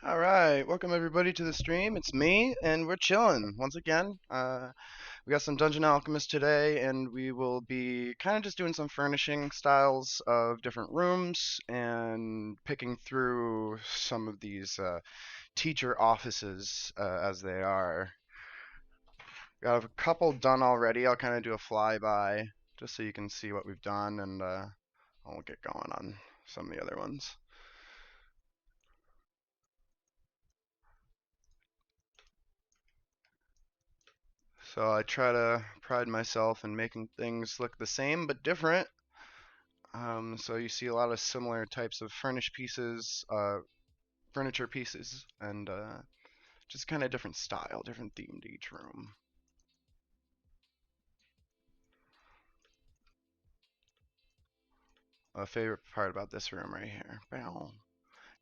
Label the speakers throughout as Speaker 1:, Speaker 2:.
Speaker 1: All right, welcome everybody to the stream. It's me, and we're chilling once again. We got some Dungeon Alchemist today, and we will be kind of just doing some furnishing styles of different rooms and picking through some of these teacher offices as they are. Got a couple done already. I'll kind of do a flyby just so you can see what we've done, and I'll get going on some of the other ones. So I try to pride myself in making things look the same but different. So you see a lot of similar types of furniture pieces, and just kind of different style, different theme to each room. A favorite part about this room right here. Bow.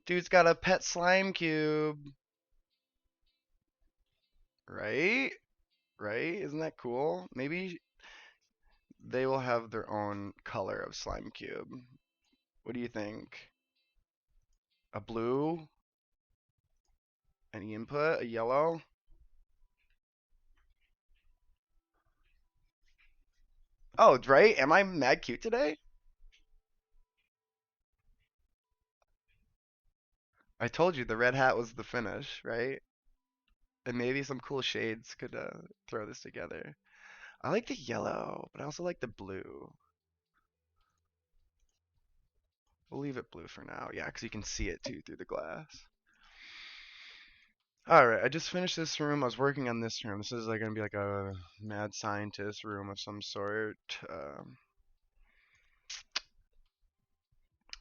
Speaker 1: Dude's got a pet slime cube. Right? Right? Isn't that cool? Maybe they will have their own color of slime cube. What do you think? A blue? Any input? A yellow? Oh, right. Am I mad cute today? I told you the red hat was the finish, right? And maybe some cool shades could throw this together. I like the yellow, but I also like the blue. We'll leave it blue for now. Yeah, because you can see it too through the glass. All right, I just finished this room. I was working on this room. This is like gonna be like a mad scientist room of some sort.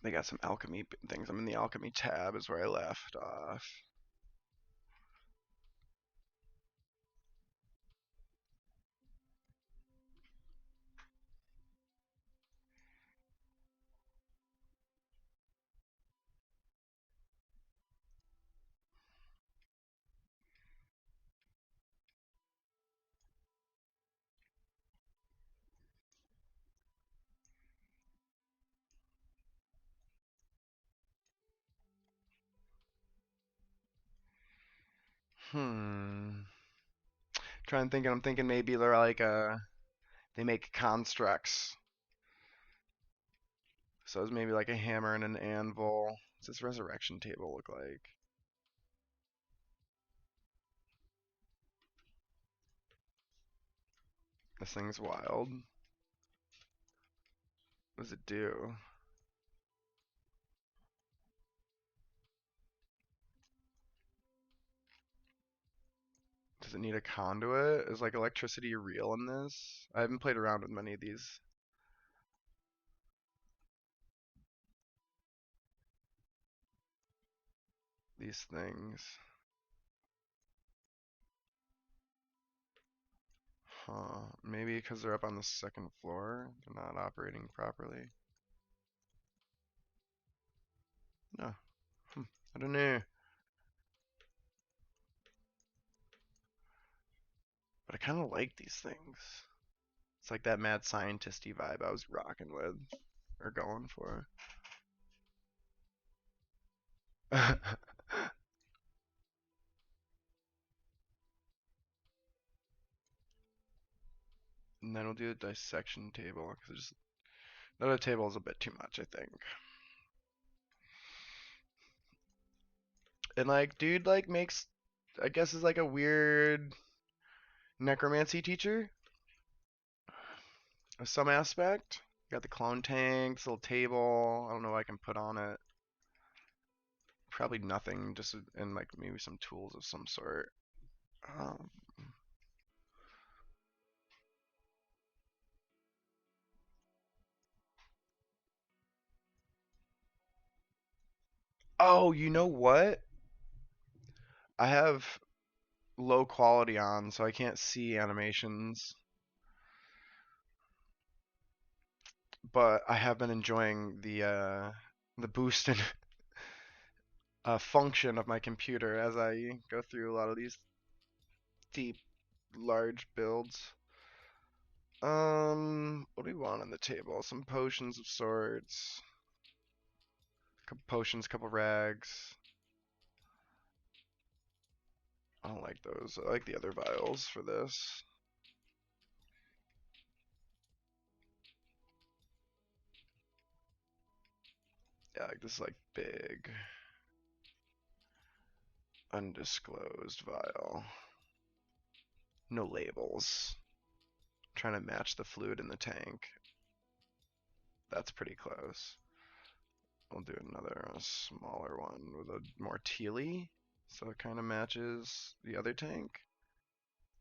Speaker 1: They got some alchemy things. I'm in the alchemy tab, is where I left off. Hmm. Trying to think. I'm thinking maybe they're like they make constructs. So it's maybe like a hammer and an anvil. What's this resurrection table look like? This thing's wild. What does it do? Does it need a conduit? Is like electricity real in this? I haven't played around with many of these things. Huh. Maybe because they're up on the second floor, they're not operating properly. No. Hmm. I don't know. But I kind of like these things. It's like that mad scientisty vibe I was rocking with or going for. And then we'll do a dissection table because just another table is a bit too much, I think. And like, dude, like makes, I guess, is like a weird necromancy teacher of some aspect. Got the clone tanks, little table. I don't know what I can put on it. Probably nothing, just and like maybe some tools of some sort. Um, oh, you know what? I have low quality on, so I can't see animations. But I have been enjoying the boost in function of my computer as I go through a lot of these deep, large builds. What do we want on the table? Some potions of sorts. Couple potions, couple rags. I don't like those. I like the other vials for this. Yeah, like this like big undisclosed vial. No labels. Trying to match the fluid in the tank. That's pretty close. We'll do another smaller one with a more tealy, so it kind of matches the other tank.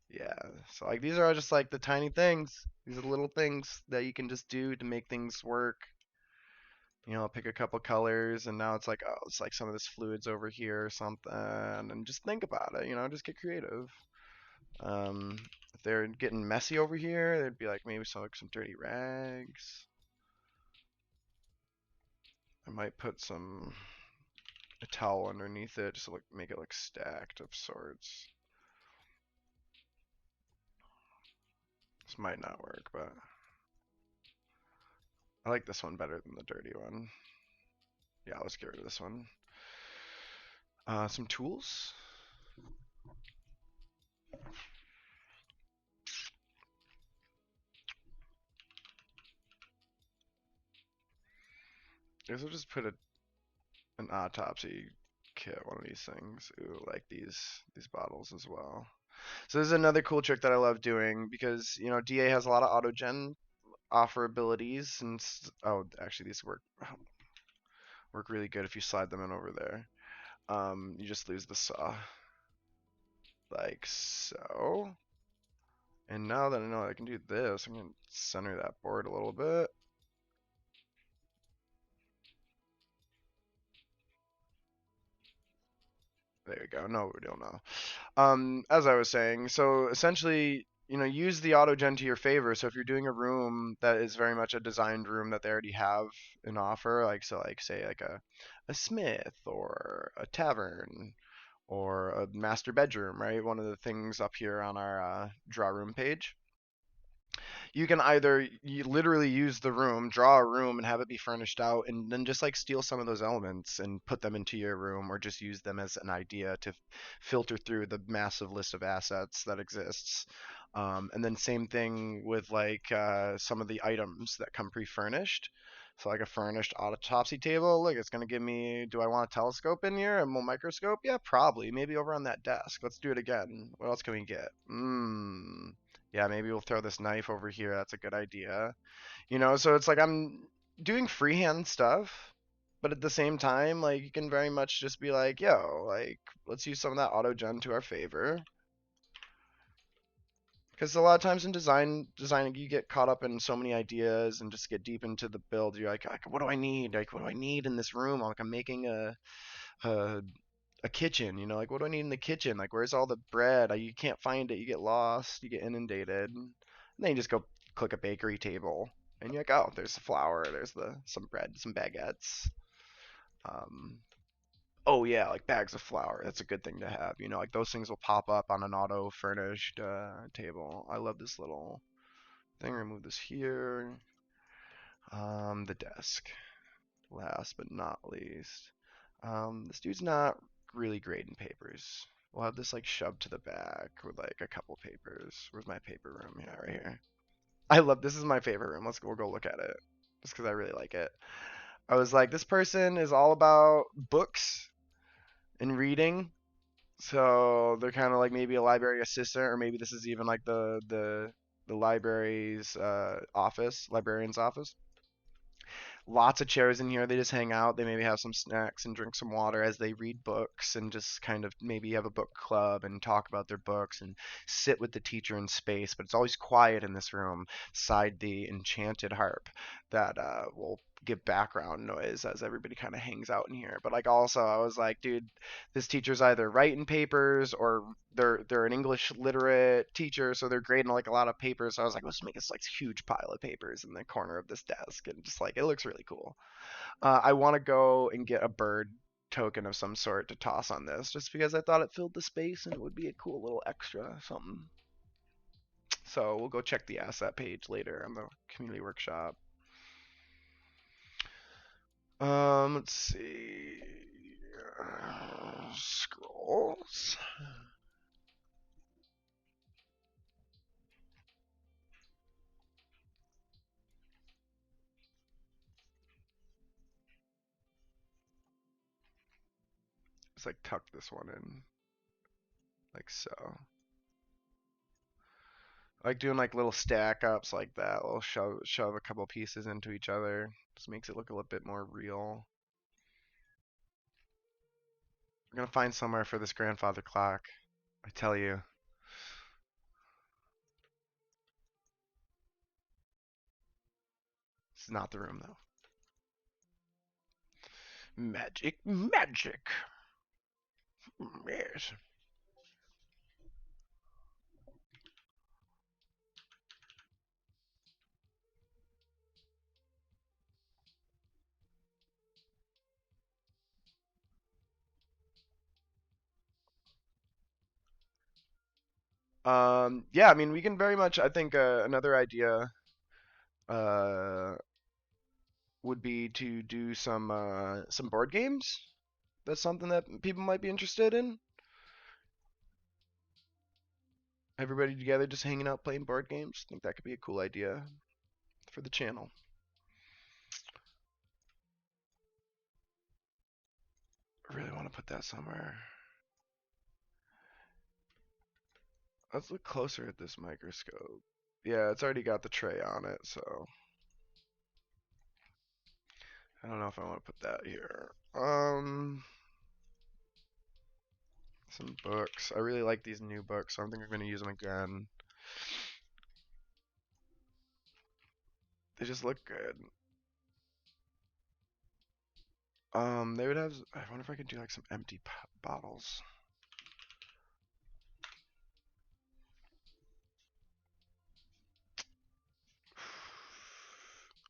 Speaker 1: Yeah, so like these are just like the tiny things. These are the little things that you can just do to make things work. You know, pick a couple colors, and now it's like, oh, it's like some of this fluid's over here or something, and just think about it. You know, just get creative. If they're getting messy over here, they'd be like maybe some dirty rags. I might put a towel underneath it just to make it look stacked of sorts. This might not work, but I like this one better than the dirty one. Yeah, let's get rid of this one. Some tools. I guess I'll just put an autopsy kit, one of these things. Ooh, like these bottles as well. So this is another cool trick that I love doing because you know DA has a lot of autogen offer abilities, and oh, actually these work really good if you slide them in over there. You just lose the saw, like so. And now that I know I can do this, I'm gonna center that board a little bit. There you go. No, we don't know. As I was saying, so essentially, you know, use the autogen to your favor. So if you're doing a room that is very much a designed room that they already have an offer, like so, like say like a smith or a tavern or a master bedroom, right? One of the things up here on our draw room page, you can either you literally use the room, draw a room, and have it be furnished out, and then just like steal some of those elements and put them into your room, or just use them as an idea to filter through the massive list of assets that exists. And then same thing with like some of the items that come pre-furnished. So like a furnished autopsy table, look, it's gonna give me. Do I want a telescope in here? A microscope? Yeah, probably. Maybe over on that desk. Let's do it again. What else can we get? Yeah, maybe we'll throw this knife over here. That's a good idea. You know, so it's like I'm doing freehand stuff, but at the same time, like you can very much just be like, yo, like let's use some of that auto gen to our favor. Because a lot of times in designing, you get caught up in so many ideas and just get deep into the build. You're like, what do I need? Like, what do I need in this room? Like, I'm making a a kitchen, you know, like what do I need in the kitchen? Like where's all the bread? You can't find it. You get lost. You get inundated. And then you just go click a bakery table, and you're like, oh, there's the flour. There's some bread, some baguettes. Um, oh yeah, like bags of flour. That's a good thing to have. You know, like those things will pop up on an auto furnished table. I love this little thing. Remove this here. The desk. Last but not least. This dude's not really great in papers. We'll have this like shoved to the back with like a couple papers. Where's my paper room? Yeah, right here. I love this is my favorite room. We'll go look at it. Just because I really like it. I was like, this person is all about books and reading. So they're kind of like maybe a library assistant, or maybe this is even like the library's office, librarian's office. Lots of chairs in here. They just hang out. They maybe have some snacks and drink some water as they read books and just kind of maybe have a book club and talk about their books and sit with the teacher in space. But it's always quiet in this room, side the enchanted harp that will give background noise as everybody kind of hangs out in here. But like also, I was like, dude, this teacher's either writing papers or they're an English literate teacher, so they're grading like a lot of papers. So I was like, let's make this like huge pile of papers in the corner of this desk, and just like it looks really cool. I want to go and get a bird token of some sort to toss on this, just because I thought it filled the space and it would be a cool little extra something. So we'll go check the asset page later on the community workshop. Let's see. Scrolls. Just like tuck this one in, like so. I like doing like little stack ups like that. We'll shove a couple pieces into each other. Just makes it look a little bit more real. We're gonna find somewhere for this grandfather clock. I tell you. It's not the room though. Magic, magic. Yes. Yeah, I mean, we can very much. I think another idea uh, would be to do some board games. That's something that people might be interested in. Everybody together, just hanging out, playing board games. I think that could be a cool idea for the channel. I really want to put that somewhere. Let's look closer at this microscope. Yeah, it's already got the tray on it, so I don't know if I want to put that here. Some books. I really like these new books, so I think I'm going to use them again. They just look good. They would have. I wonder if I could do like some empty bottles.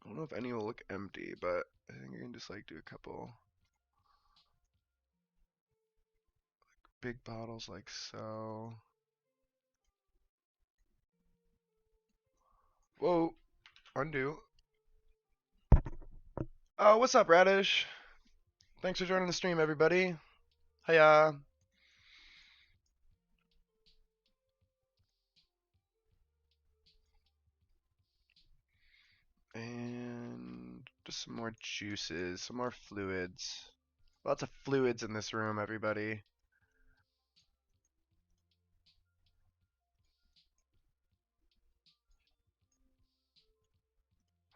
Speaker 1: I don't know if any will look empty, but I think I can just like do a couple big bottles like so. Whoa, undo. Oh, what's up, Radish? Thanks for joining the stream, everybody. Hiya. And just some more juices, some more fluids. Lots of fluids in this room, everybody.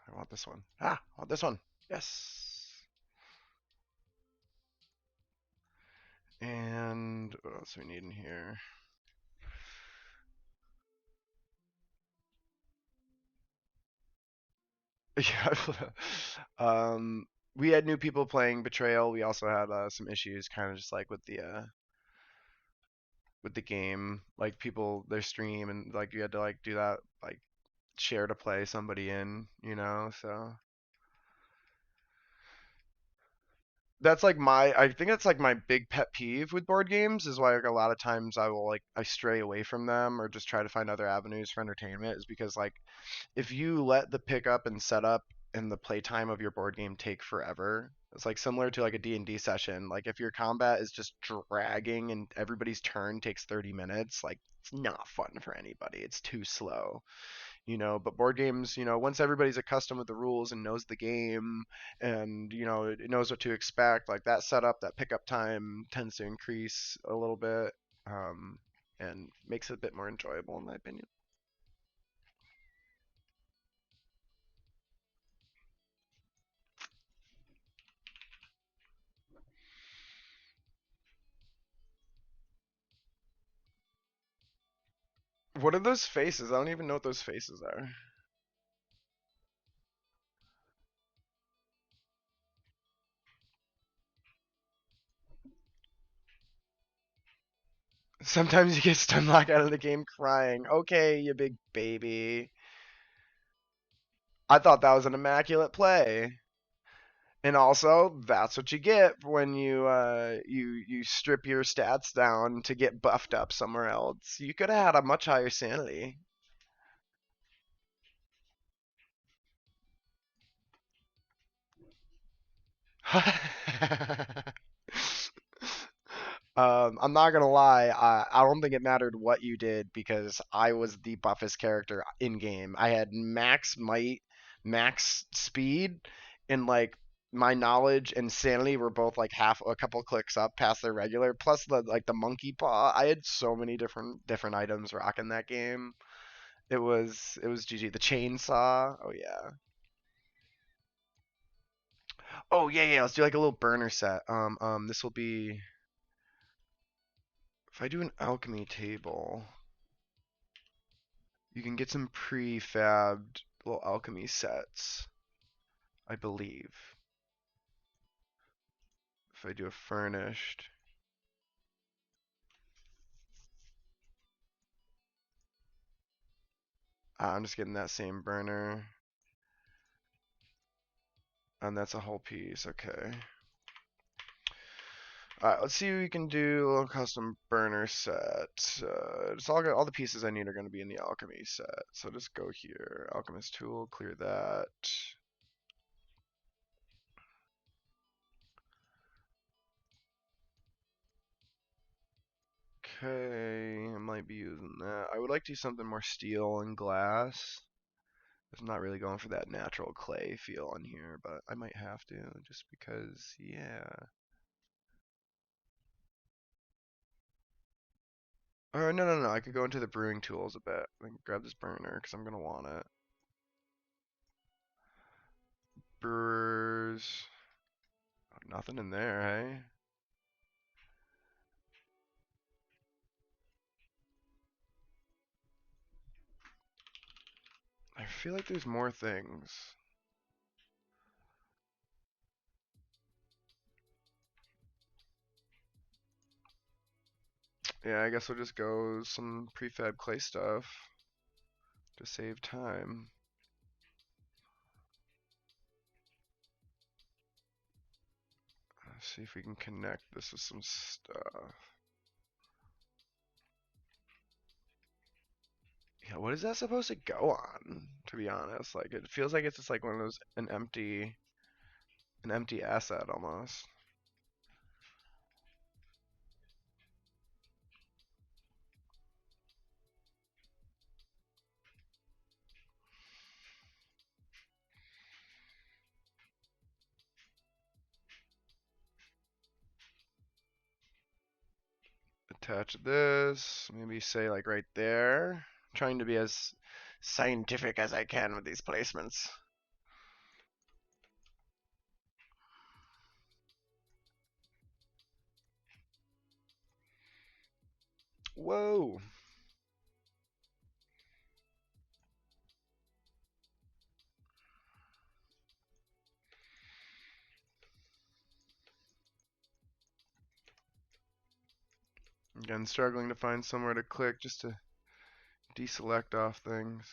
Speaker 1: I want this one. Ah, I want this one. Yes. And what else do we need in here? Yeah. We had new people playing Betrayal. We also had some issues, kind of just like with the game, like people their stream and like you had to like do that like share to play somebody in, you know. So that's like I think that's like my big pet peeve with board games is why like a lot of times I stray away from them or just try to find other avenues for entertainment is because like if you let the pickup and setup and the playtime of your board game take forever, it's like similar to like a D&D session. Like if your combat is just dragging and everybody's turn takes 30 minutes, like it's not fun for anybody. It's too slow, you know. But board games, you know, once everybody's accustomed with the rules and knows the game and, you know, it knows what to expect, like that setup, that pickup time tends to increase a little bit and makes it a bit more enjoyable in my opinion. What are those faces? I don't even know what those faces are. Sometimes you get stun locked out of the game crying. Okay, you big baby. I thought that was an immaculate play. And also, that's what you get when you strip your stats down to get buffed up somewhere else. You could have had a much higher sanity. I'm not gonna lie. I don't think it mattered what you did because I was the buffest character in game. I had max might, max speed, and like my knowledge and sanity were both like half a couple clicks up past their regular. Plus the monkey paw. I had so many different items rocking that game. It was GG. The chainsaw. Oh yeah. Oh yeah, yeah. Let's do like a little burner set. This will be if I do an alchemy table, you can get some prefabbed little alchemy sets, I believe. If I do a furnished, I'm just getting that same burner, and that's a whole piece. Okay. Alright, let's see what we can do. A little custom burner set. It's all the pieces I need are going to be in the alchemy set. So just go here. Alchemist tool, clear that. Okay, I might be using that. I would like to do something more steel and glass. I'm not really going for that natural clay feel on here, but I might have to just because, yeah. Or no, no, no. I could go into the brewing tools a bit. I can grab this burner because I'm gonna want it. Brewers. Oh, nothing in there, hey? I feel like there's more things. Yeah, I guess we'll just go some prefab clay stuff to save time. Let's see if we can connect this with some stuff. Yeah, what is that supposed to go on? To be honest, like it feels like it's just like one of those an empty asset almost. Attach this, maybe say like right there. I'm trying to be as scientific as I can with these placements. Whoa. Again, struggling to find somewhere to click just to deselect off things.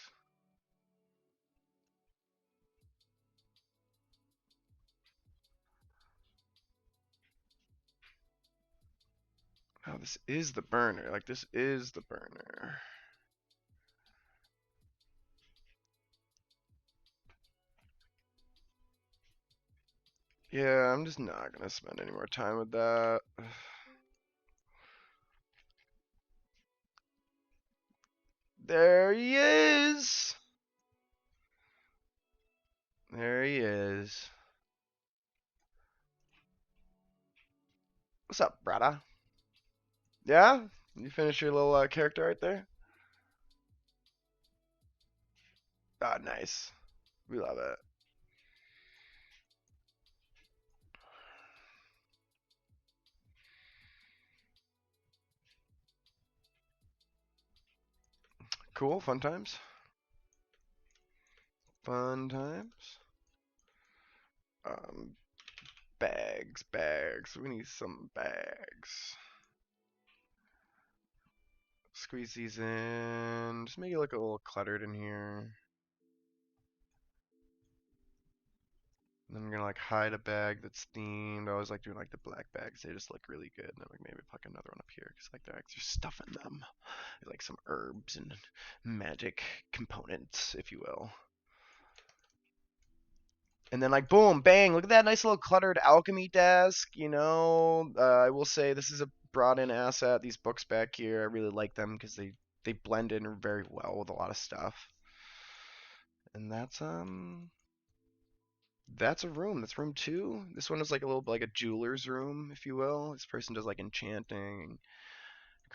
Speaker 1: Oh, this is the burner. Like, this is the burner. Yeah, I'm just not gonna spend any more time with that. There he is! There he is. What's up, brother? Yeah? You finish your little character right there? Ah, nice. We love it. Cool, fun times. Fun times. Um, bags. We need some bags. Squeeze these in. Just make it look a little cluttered in here. And then I'm gonna like hide a bag that's themed. I always like doing like the black bags. They just look really good. And then like maybe put another one up here because like there's stuff in them, like some herbs and magic components, if you will. And then like boom, bang! Look at that nice little cluttered alchemy desk. I will say this is a brought-in asset. These books back here, I really like them because they blend in very well with a lot of stuff. And That's a room. That's room two. This one is like a little like a jeweler's room, if you will. This person does like enchanting,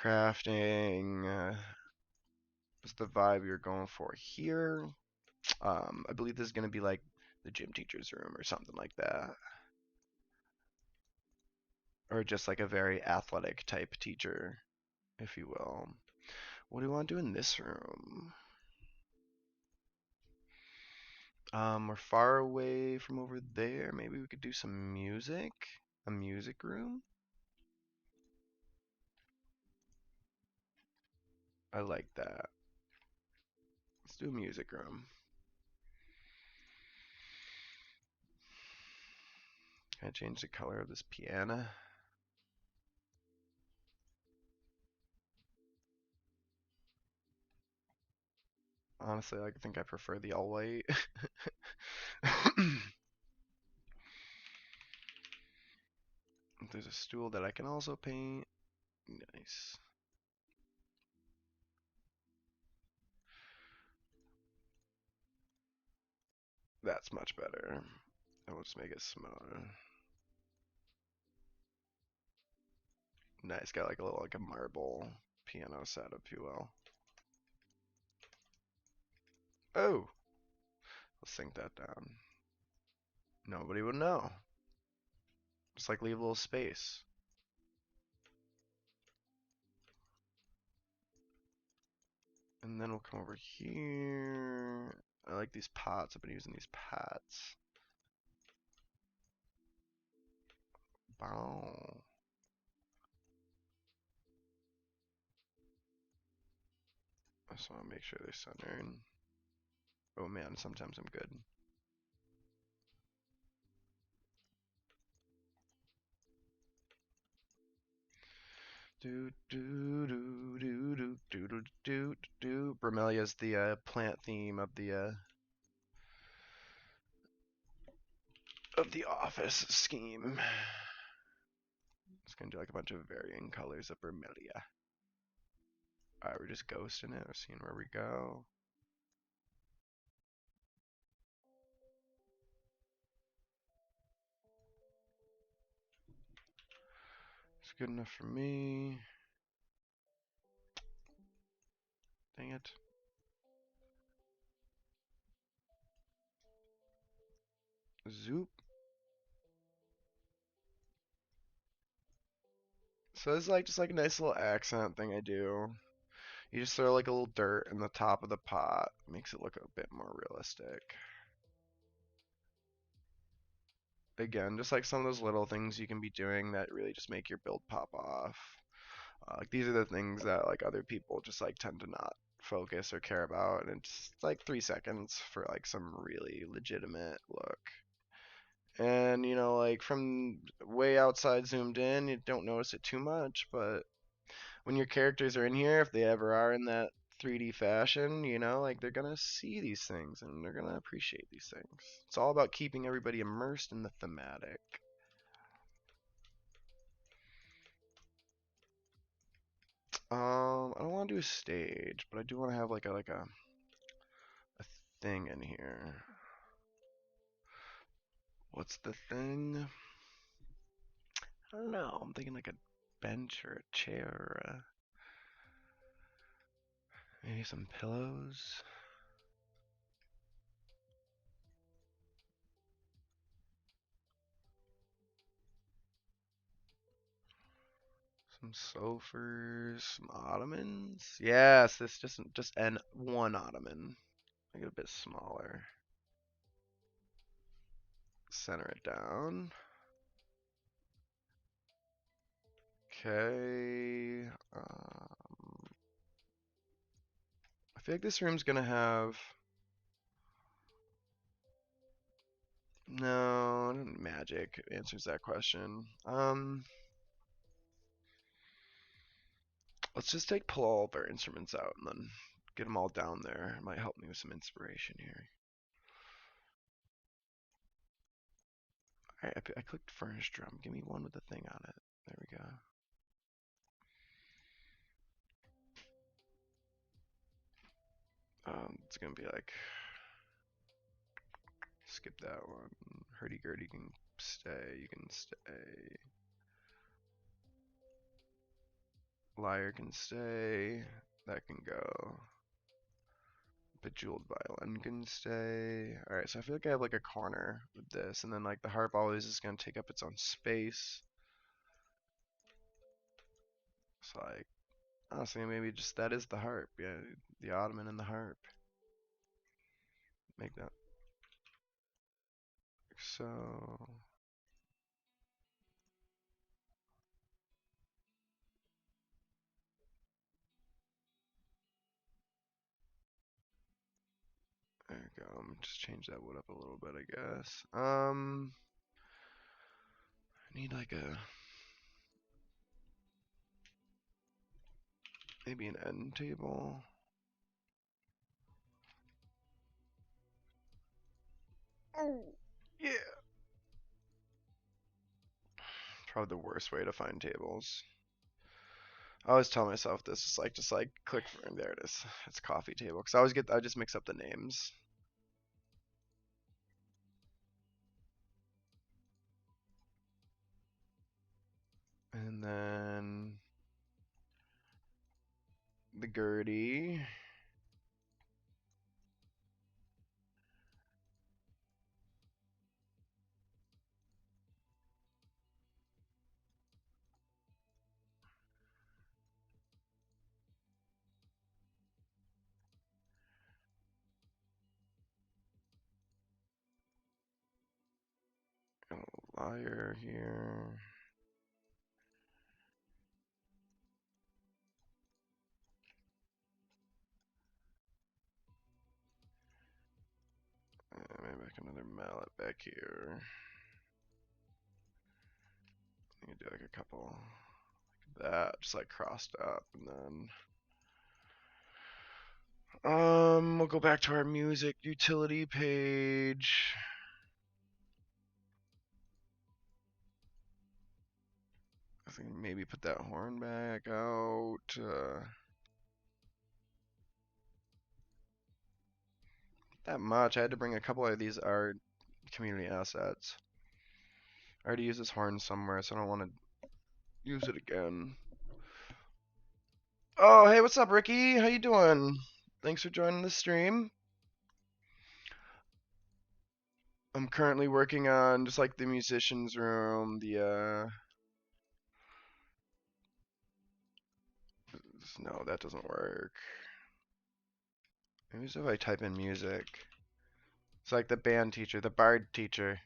Speaker 1: crafting. Is the vibe you're going for here? I believe this is gonna be like the gym teacher's room or something like that, or just like a very athletic type teacher, if you will. What do we want to do in this room? We're far away from over there. Maybe we could do some music. A music room? I like that. Let's do a music room. Can I change the color of this piano? Honestly, I think I prefer the all white. There's a stool that I can also paint. Nice. That's much better. And let's make it smaller. Nice. Got like a little like a marble piano set, if you will. Oh, let's sink that down. Nobody would know. Just like leave a little space. And then we'll come over here. I like these pots. I've been using these pots. Bow. I just want to make sure they're centered. Oh man, sometimes I'm good. Do do do do do do do do do. Bromelia's the plant theme of the office scheme. It's gonna do like a bunch of varying colors of Bromelia. Alright, we're just ghosting it. We're seeing where we go. It's good enough for me. Dang it. Zoop. So it's like just like a nice little accent thing I do. You just throw like a little dirt in the top of the pot. Makes it look a bit more realistic. Again, just like some of those little things you can be doing that really just make your build pop off. Like these are the things that like other people just like tend to not focus or care about, and it's like 3 seconds for like some really legitimate look. And you know, like from way outside zoomed in, you don't notice it too much, but when your characters are in here, if they ever are in that 3D fashion, you know, like they're gonna see these things and they're gonna appreciate these things. It's all about keeping everybody immersed in the thematic. I don't want to do a stage, but I do want to have a thing in here. What's the thing? I don't know. I'm thinking like a bench or a chair or maybe some pillows. Some sofas, some ottomans. Yes, this just an one ottoman. Make it a bit smaller. Center it down. Okay. I feel like this room's gonna have no magic answers that question. Let's just pull all of our instruments out and then get them all down there. It might help me with some inspiration here. Alright, I clicked furnace drum. Give me one with the thing on it. There we go. It's gonna be like skip that one. Hurdy-gurdy can stay. You can stay. Lyre can stay. That can go. Bejeweled violin can stay. Alright, so I feel like I have like a corner with this, and then like the harp always is gonna take up its own space. It's like, honestly, maybe just that is the harp. Yeah, the ottoman and the harp. Make that like so. There we go. Just change that wood up a little bit, I guess. I need like a maybe an end table. Oh, yeah. Probably the worst way to find tables. I always tell myself this, just like click for, there it is. It's coffee table. Cause I just mix up the names. And then the Gertie. And a Lyre here. Maybe like another mallet back here. You can do like a couple like that, just like crossed up, and then we'll go back to our music utility page. I think maybe put that horn back out. That much. I had to bring a couple of these art community assets. I already used this horn somewhere, so I don't want to use it again. Oh, hey, what's up, Ricky? How you doing? Thanks for joining the stream. I'm currently working on just like the musician's room, no, that doesn't work. Maybe if I type in music. It's like the band teacher, the bard teacher.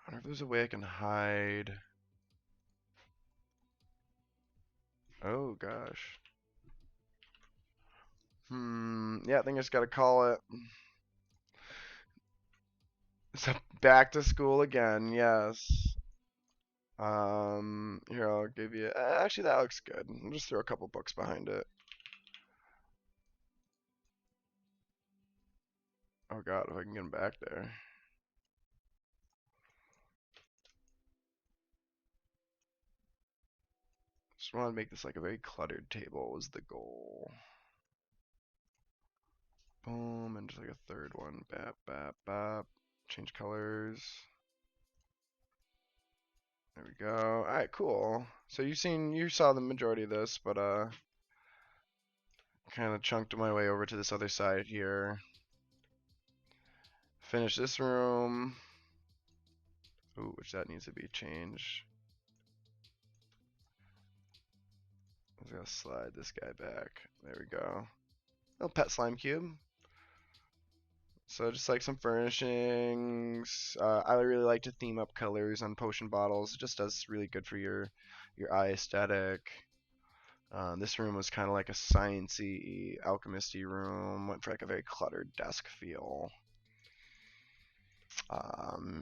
Speaker 1: I wonder if there's a way I can hide. Oh gosh. Yeah, I think I just gotta call it. So back to school again, yes. Here I'll give you. Actually, that looks good. I'll just throw a couple books behind it. Oh God, if I can get them back there. Just want to make this like a very cluttered table was the goal. Boom, and just like a third one. Bap, bap, bap. Change colors. There we go. Alright, cool. So you saw the majority of this, but kind of chunked my way over to this other side here. Finish this room. Ooh, which that needs to be changed. I'm just gonna slide this guy back. There we go. Little pet slime cube. So just like some furnishings. I really like to theme up colors on potion bottles. It just does really good for your eye aesthetic. This room was kind of like a sciencey, alchemisty room. Went for like a very cluttered desk feel.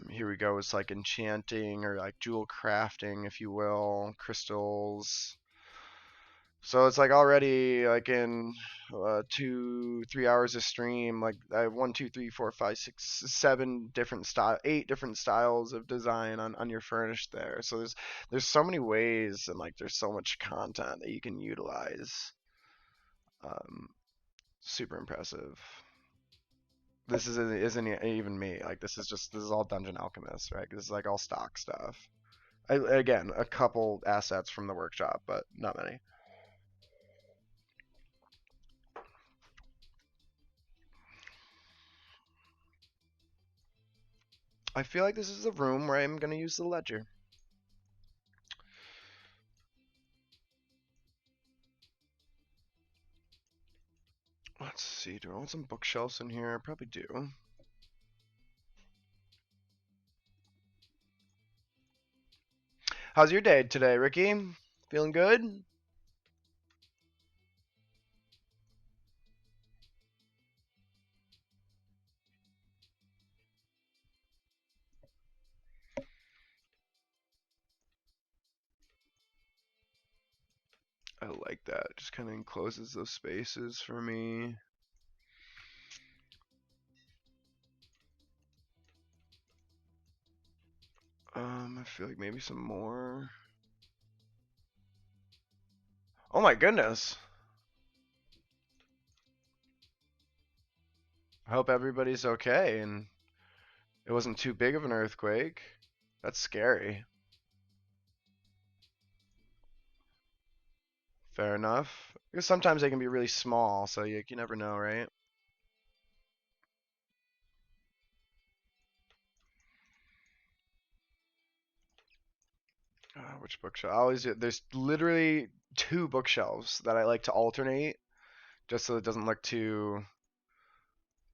Speaker 1: Here we go. It's like enchanting or like jewel crafting, if you will, crystals. So it's like already like in 2-3 hours of stream, like I have 8 different styles of design on your furnish there. So there's so many ways and like there's so much content that you can utilize. Um, Super impressive. This isn't even me. Like this is all Dungeon Alchemist, right? This is like all stock stuff. Again, a couple assets from the workshop, but not many. I feel like this is the room where I'm gonna use the ledger. Let's see. Do I want some bookshelves in here? Probably do. How's your day today, Ricky? Feeling good? I like that. It just kind of encloses those spaces for me. I feel like maybe some more. Oh my goodness. I hope everybody's okay and it wasn't too big of an earthquake. That's scary. Fair enough. Because sometimes they can be really small, so you never know, right? Which bookshelf? I always there's literally two bookshelves that I like to alternate, just so it doesn't look too,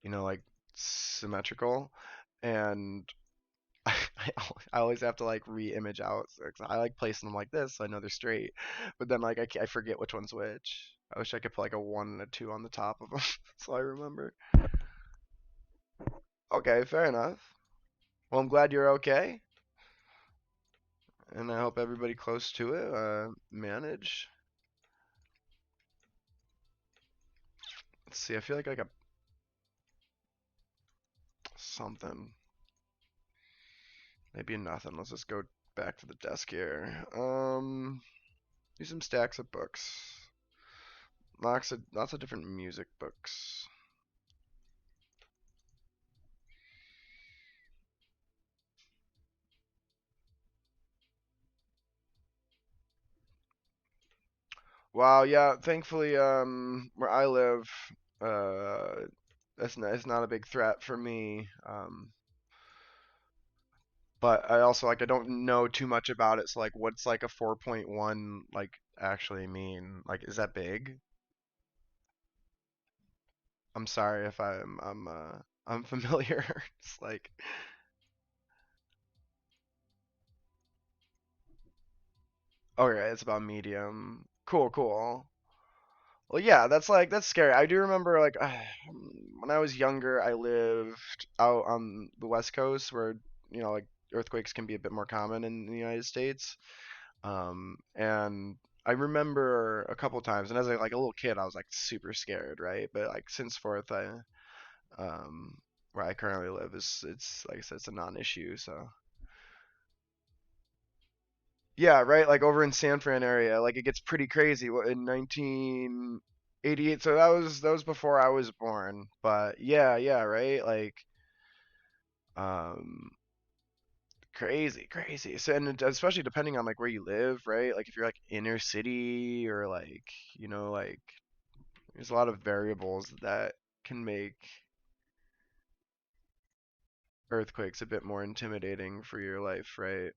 Speaker 1: like symmetrical. And I, I always have to like re-image out. So I like placing them like this, so I know they're straight. But then like I forget which one's which. I wish I could put like a one and a two on the top of them, so I remember. Okay, fair enough. Well, I'm glad you're okay, and I hope everybody close to it manage. Let's see. I feel like I got something. Maybe nothing. Let's just go back to the desk here. Do some stacks of books. Lots of different music books. Wow, yeah, thankfully, where I live, uh, it's not a big threat for me. But I also like I don't know too much about it, so like what's like a 4.1 like actually mean? Like is that big? I'm sorry if I'm familiar. It's like okay, it's about medium. Cool, cool. Well, yeah, that's scary. I do remember like when I was younger, I lived out on the West Coast where like earthquakes can be a bit more common in the United States. And I remember a couple times, and as like a little kid, I was like super scared, right? But like since forth, um where I currently live is it's like I said, it's a non-issue. So yeah, right. Like over in San Fran area, like it gets pretty crazy. In 1988, so that was before I was born. But yeah, yeah, right. Like um, crazy, crazy. So and especially depending on like where you live, right? Like if you're like inner city or like like there's a lot of variables that can make earthquakes a bit more intimidating for your life, right?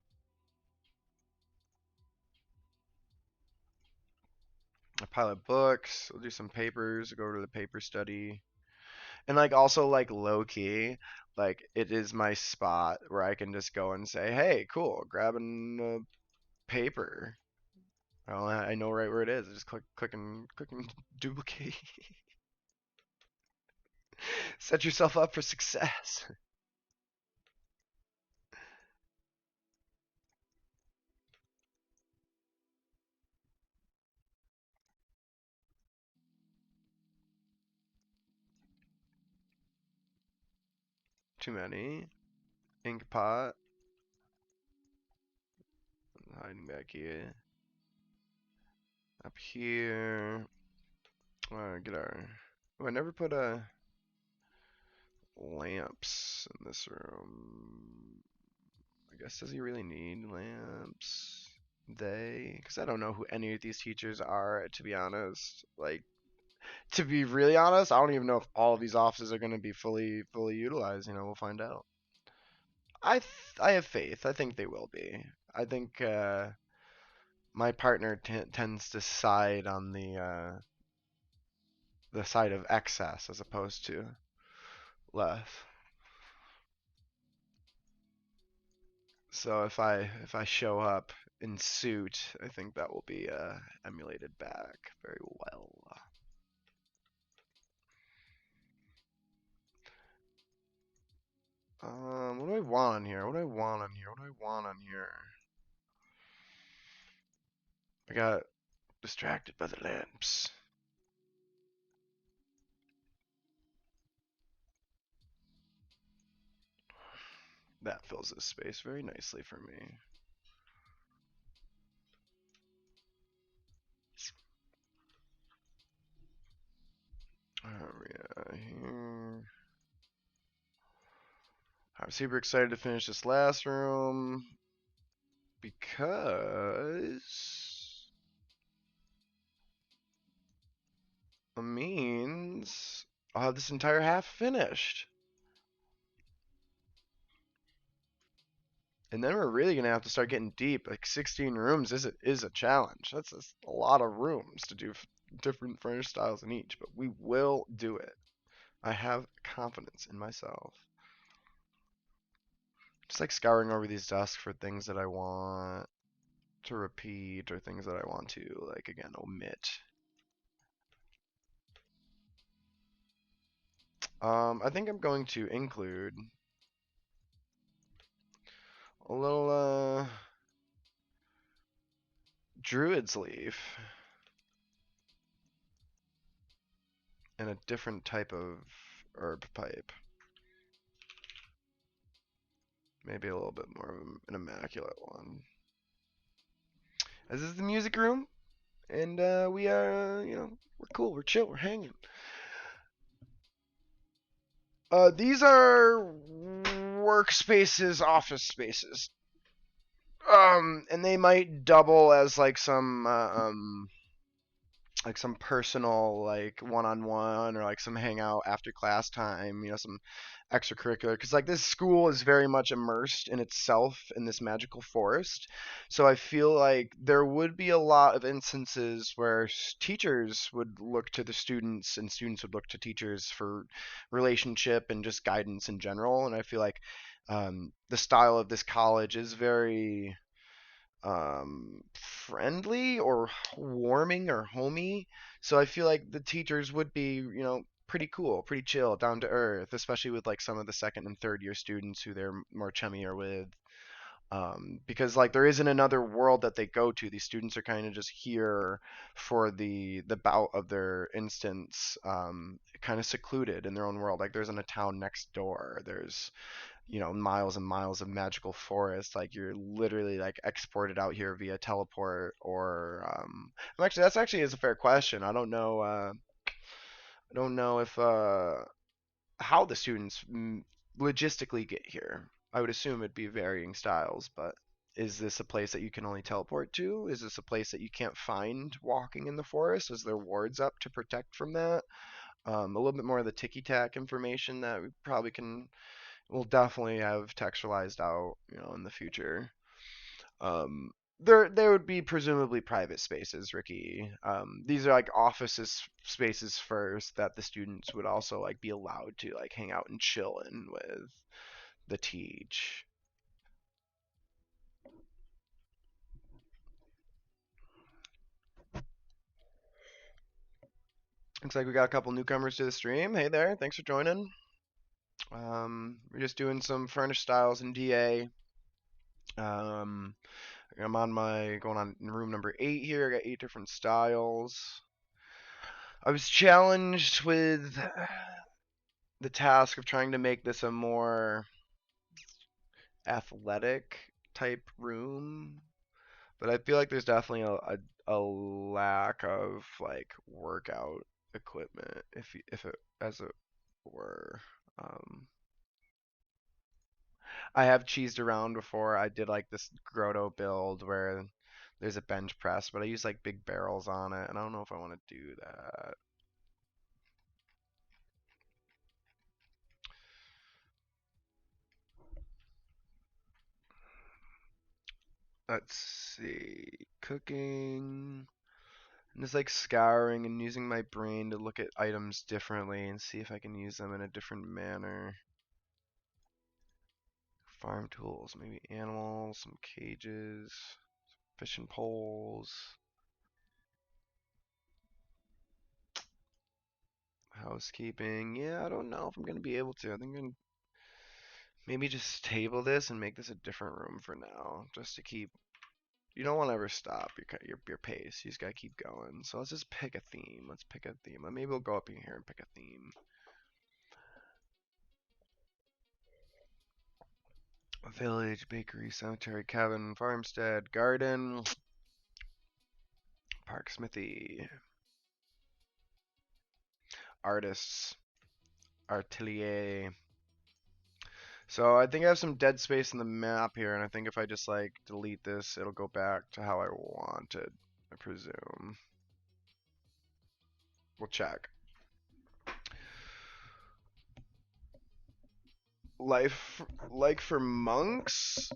Speaker 1: A pile of books. We'll do some papers. Go to the paper study. And like also like low key, like it is my spot where I can just go and say, "Hey, cool, grabbing paper." Well, I know right where it is. I just click and duplicate. Set yourself up for success. Too many. Ink pot. Hiding back here. Up here. Get our. Oh, I never put lamps in this room. I guess, does he really need lamps? Because I don't know who any of these teachers are, to be honest. Like, to be really honest, I don't even know if all of these offices are going to be fully utilized. We'll find out. I have faith. I think they will be. I think my partner tends to side on the side of excess as opposed to less. So if I show up in suit, I think that will be emulated back very well. What do I want on here? What do I want on here? What do I want on here? I got distracted by the lamps. That fills this space very nicely for me. Yeah, here. I'm super excited to finish this last room because it means I'll have this entire half finished. And then we're really gonna have to start getting deep. Like 16 rooms is a challenge. That's a lot of rooms to do different furniture styles in each, but we will do it. I have confidence in myself. Just like scouring over these desks for things that I want to repeat or things that I want to, like, again, omit. I think I'm going to include a little druid's leaf and a different type of herb pipe. Maybe a little bit more of an immaculate one. This is the music room, and we are, we're cool, we're chill, we're hanging. These are workspaces, office spaces. And they might double as like some personal like one-on-one or like some hangout after class time, some extracurricular, because like this school is very much immersed in itself in this magical forest. So I feel like there would be a lot of instances where teachers would look to the students and students would look to teachers for relationship and just guidance in general. And I feel like the style of this college is very friendly or warming or homey. So I feel like the teachers would be, pretty cool, pretty chill, down to earth, especially with like some of the second and third year students who they're more chummier with. Because like there isn't another world that they go to. These students are kind of just here for the bout of their instance, kind of secluded in their own world. Like there isn't a town next door. There's miles and miles of magical forest. Like you're literally like exported out here via teleport or actually that's actually is a fair question. I don't know if how the students logistically get here. I would assume it'd be varying styles, but is this a place that you can only teleport to? Is this a place that you can't find walking in the forest? Is there wards up to protect from that? A little bit more of the ticky tack information that we probably can we'll definitely have textualized out, in the future. Um, there would be presumably private spaces, Ricky. These are like offices spaces first that the students would also like be allowed to like hang out and chill in with the teach. Looks like we got a couple newcomers to the stream. Hey there, thanks for joining. We're just doing some furnished styles in DA. Um, I'm going on in room number 8 here. I got 8 different styles. I was challenged with the task of trying to make this a more athletic type room, but I feel like there's definitely a lack of like workout equipment, if it as it were. Um, I have cheesed around before. I did like this grotto build where there's a bench press, but I use like big barrels on it, and I don't know if I want to do that. Let's see. Cooking. And just like scouring and using my brain to look at items differently and see if I can use them in a different manner. Farm tools, maybe animals, some cages, fishing poles, housekeeping. Yeah, I don't know if I'm gonna be able to. I think I'm gonna maybe just table this and make this a different room for now, just to keep. You don't want to ever stop your pace. You just gotta keep going. So let's just pick a theme. Let's pick a theme. Maybe we'll go up in here and pick a theme. Village, bakery, cemetery, cabin, farmstead, garden, park, smithy, artists, artelier. So I think I have some dead space in the map here, and I think if I just like delete this, it'll go back to how I wanted, I presume. We'll check. Life, like for monks,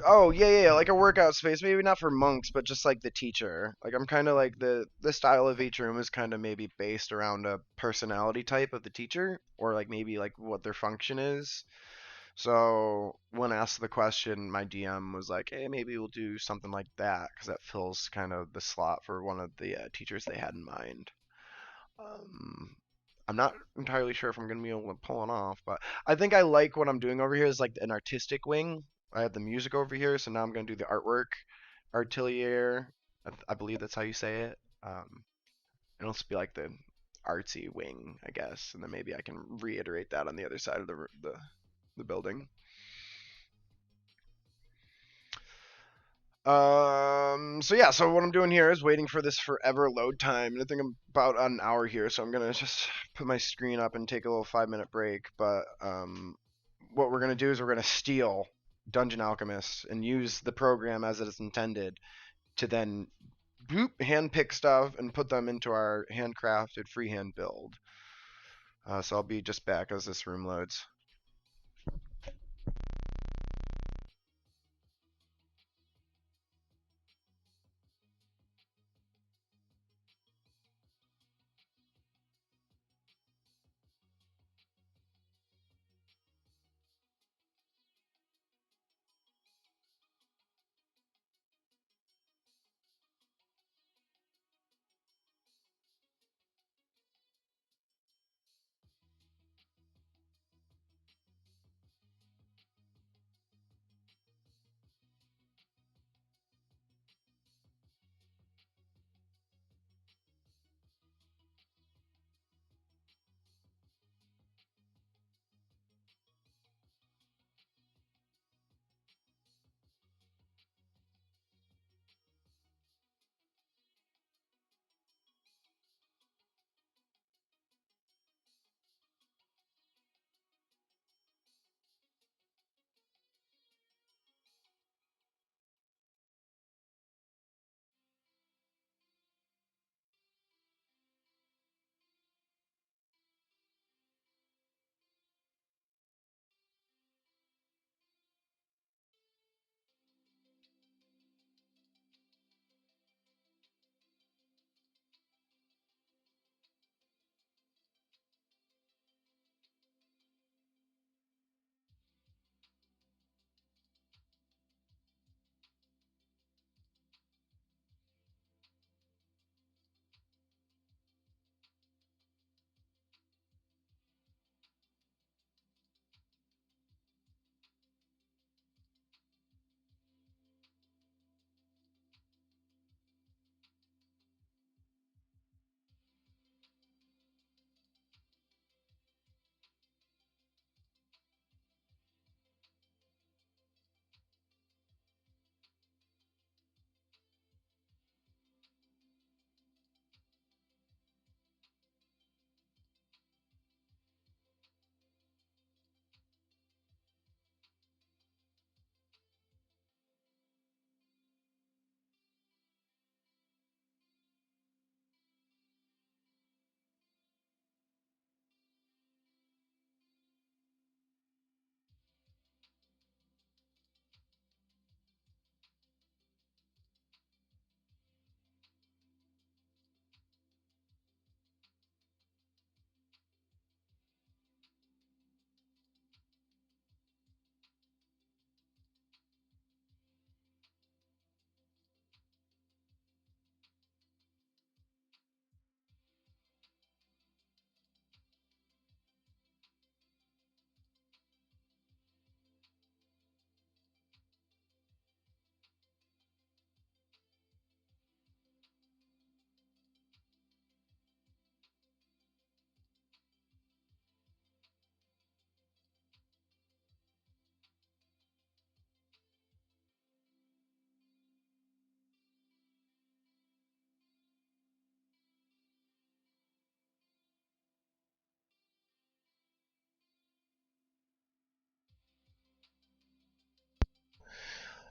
Speaker 1: oh yeah, like a workout space. Maybe not for monks, but just like the teacher. Like I'm kind of like the style of each room is kind of maybe based around a personality type of the teacher, or like maybe like what their function is. So when asked the question, my DM was like, "Hey, maybe we'll do something like that because that fills kind of the slot for one of the teachers they had in mind." Um, I'm not entirely sure if I'm gonna be able to pull it off, but I think I like what I'm doing over here is like an artistic wing. I have the music over here, so now I'm gonna do the artwork, artelier. I believe that's how you say it. And it'll be like the artsy wing, I guess, and then maybe I can reiterate that on the other side of the building. So yeah, so what I'm doing here is waiting for this forever load time, and I think I'm about an hour here, so I'm gonna just put my screen up and take a little 5 minute break. But what we're gonna do is we're gonna steal Dungeon Alchemist and use the program as it is intended to then boop handpick stuff and put them into our handcrafted freehand build. So I'll be just back as this room loads.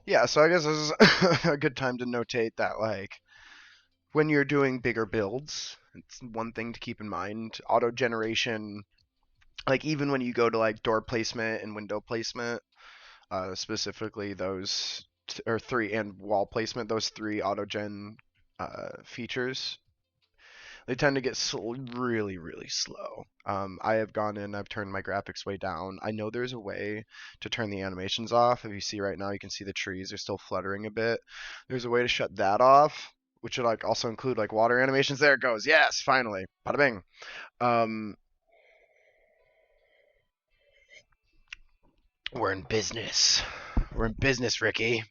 Speaker 1: Yeah, so I guess this is a good time to notate that, like, when you're doing bigger builds, it's one thing to keep in mind. Auto generation, like even when you go to like door placement and window placement, specifically those or three and wall placement, those three auto gen features, they tend to get really, really slow. I have gone in, I've turned my graphics way down. I know there's a way to turn the animations off. If you see right now, you can see the trees are still fluttering a bit. There's a way to shut that off, which would like also include like water animations. There it goes. Yes, finally. Bada bing. Um, we're in business. We're in business, Ricky.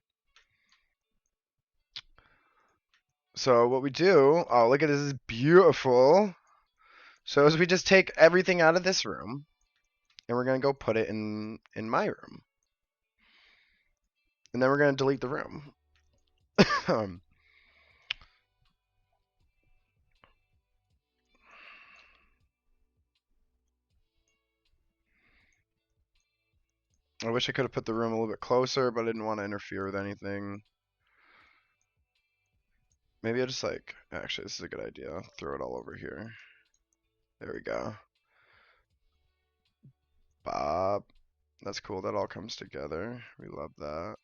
Speaker 1: So what we do, oh look at this, is beautiful. So as we just take everything out of this room, and we're gonna go put it in my room, and then we're gonna delete the room. um, I wish I could have put the room a little bit closer, but I didn't want to interfere with anything. Maybe I just like, actually, this is a good idea. Throw it all over here. There we go. Bob. That's cool. That all comes together. We love that.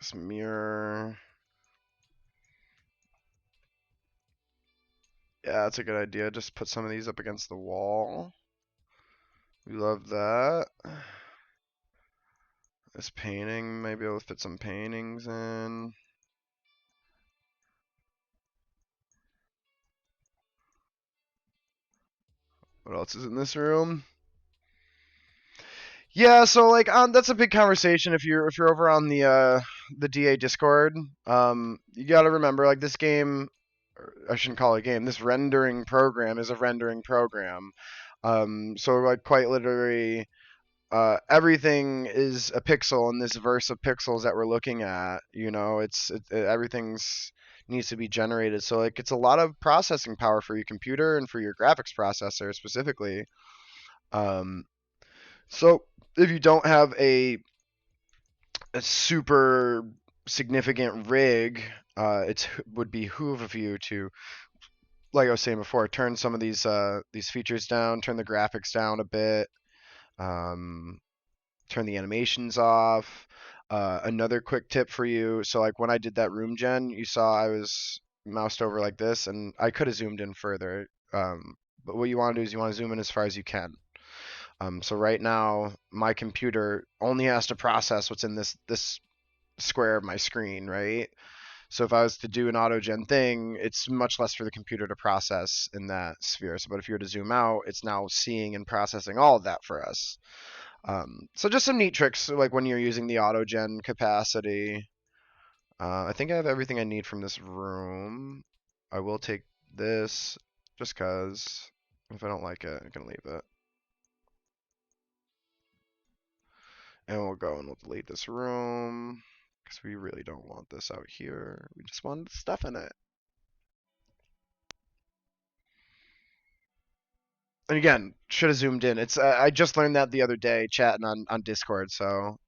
Speaker 1: This mirror. Yeah, that's a good idea. Just put some of these up against the wall. We love that. This painting, maybe I'll fit some paintings in. What else is in this room? Yeah, so like that's a big conversation if you're over on the DA Discord. You got to remember like this game, or I shouldn't call it a game. This rendering program is a rendering program. So like quite literally, everything is a pixel in this verse of pixels that we're looking at. You know, everything's needs to be generated. So like it's a lot of processing power for your computer and for your graphics processor specifically. Um, so if you don't have a super significant rig, it would behoove of you to, like I was saying before, turn some of these features down, turn the graphics down a bit, um, turn the animations off. Another quick tip for you, so like when I did that room gen, you saw I was moused over like this, and I could have zoomed in further. But what you want to do is you want to zoom in as far as you can. So right now, my computer only has to process what's in this square of my screen, right? So if I was to do an auto gen thing, it's much less for the computer to process in that sphere. So, but if you were to zoom out, it's now seeing and processing all of that for us. So just some neat tricks, like when you're using the auto gen capacity. I think I have everything I need from this room. I will take this just cause if I don't like it, I can leave it. And we'll go and we'll delete this room because we really don't want this out here. We just want stuff in it. And again, should have zoomed in. It's I just learned that the other day chatting on Discord. So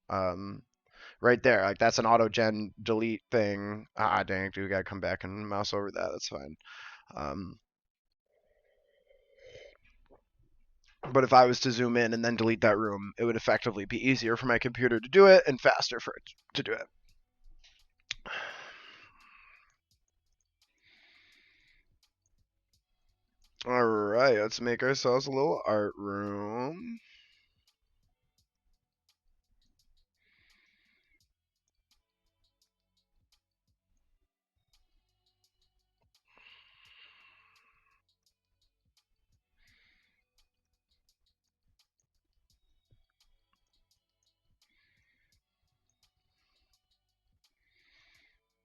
Speaker 1: right there, like that's an auto gen delete thing. Ah, dang, dude, gotta come back and mouse over that. That's fine. Um, but if I was to zoom in and then delete that room, it would effectively be easier for my computer to do it and faster for it to do it. All right, let's make ourselves a little art room.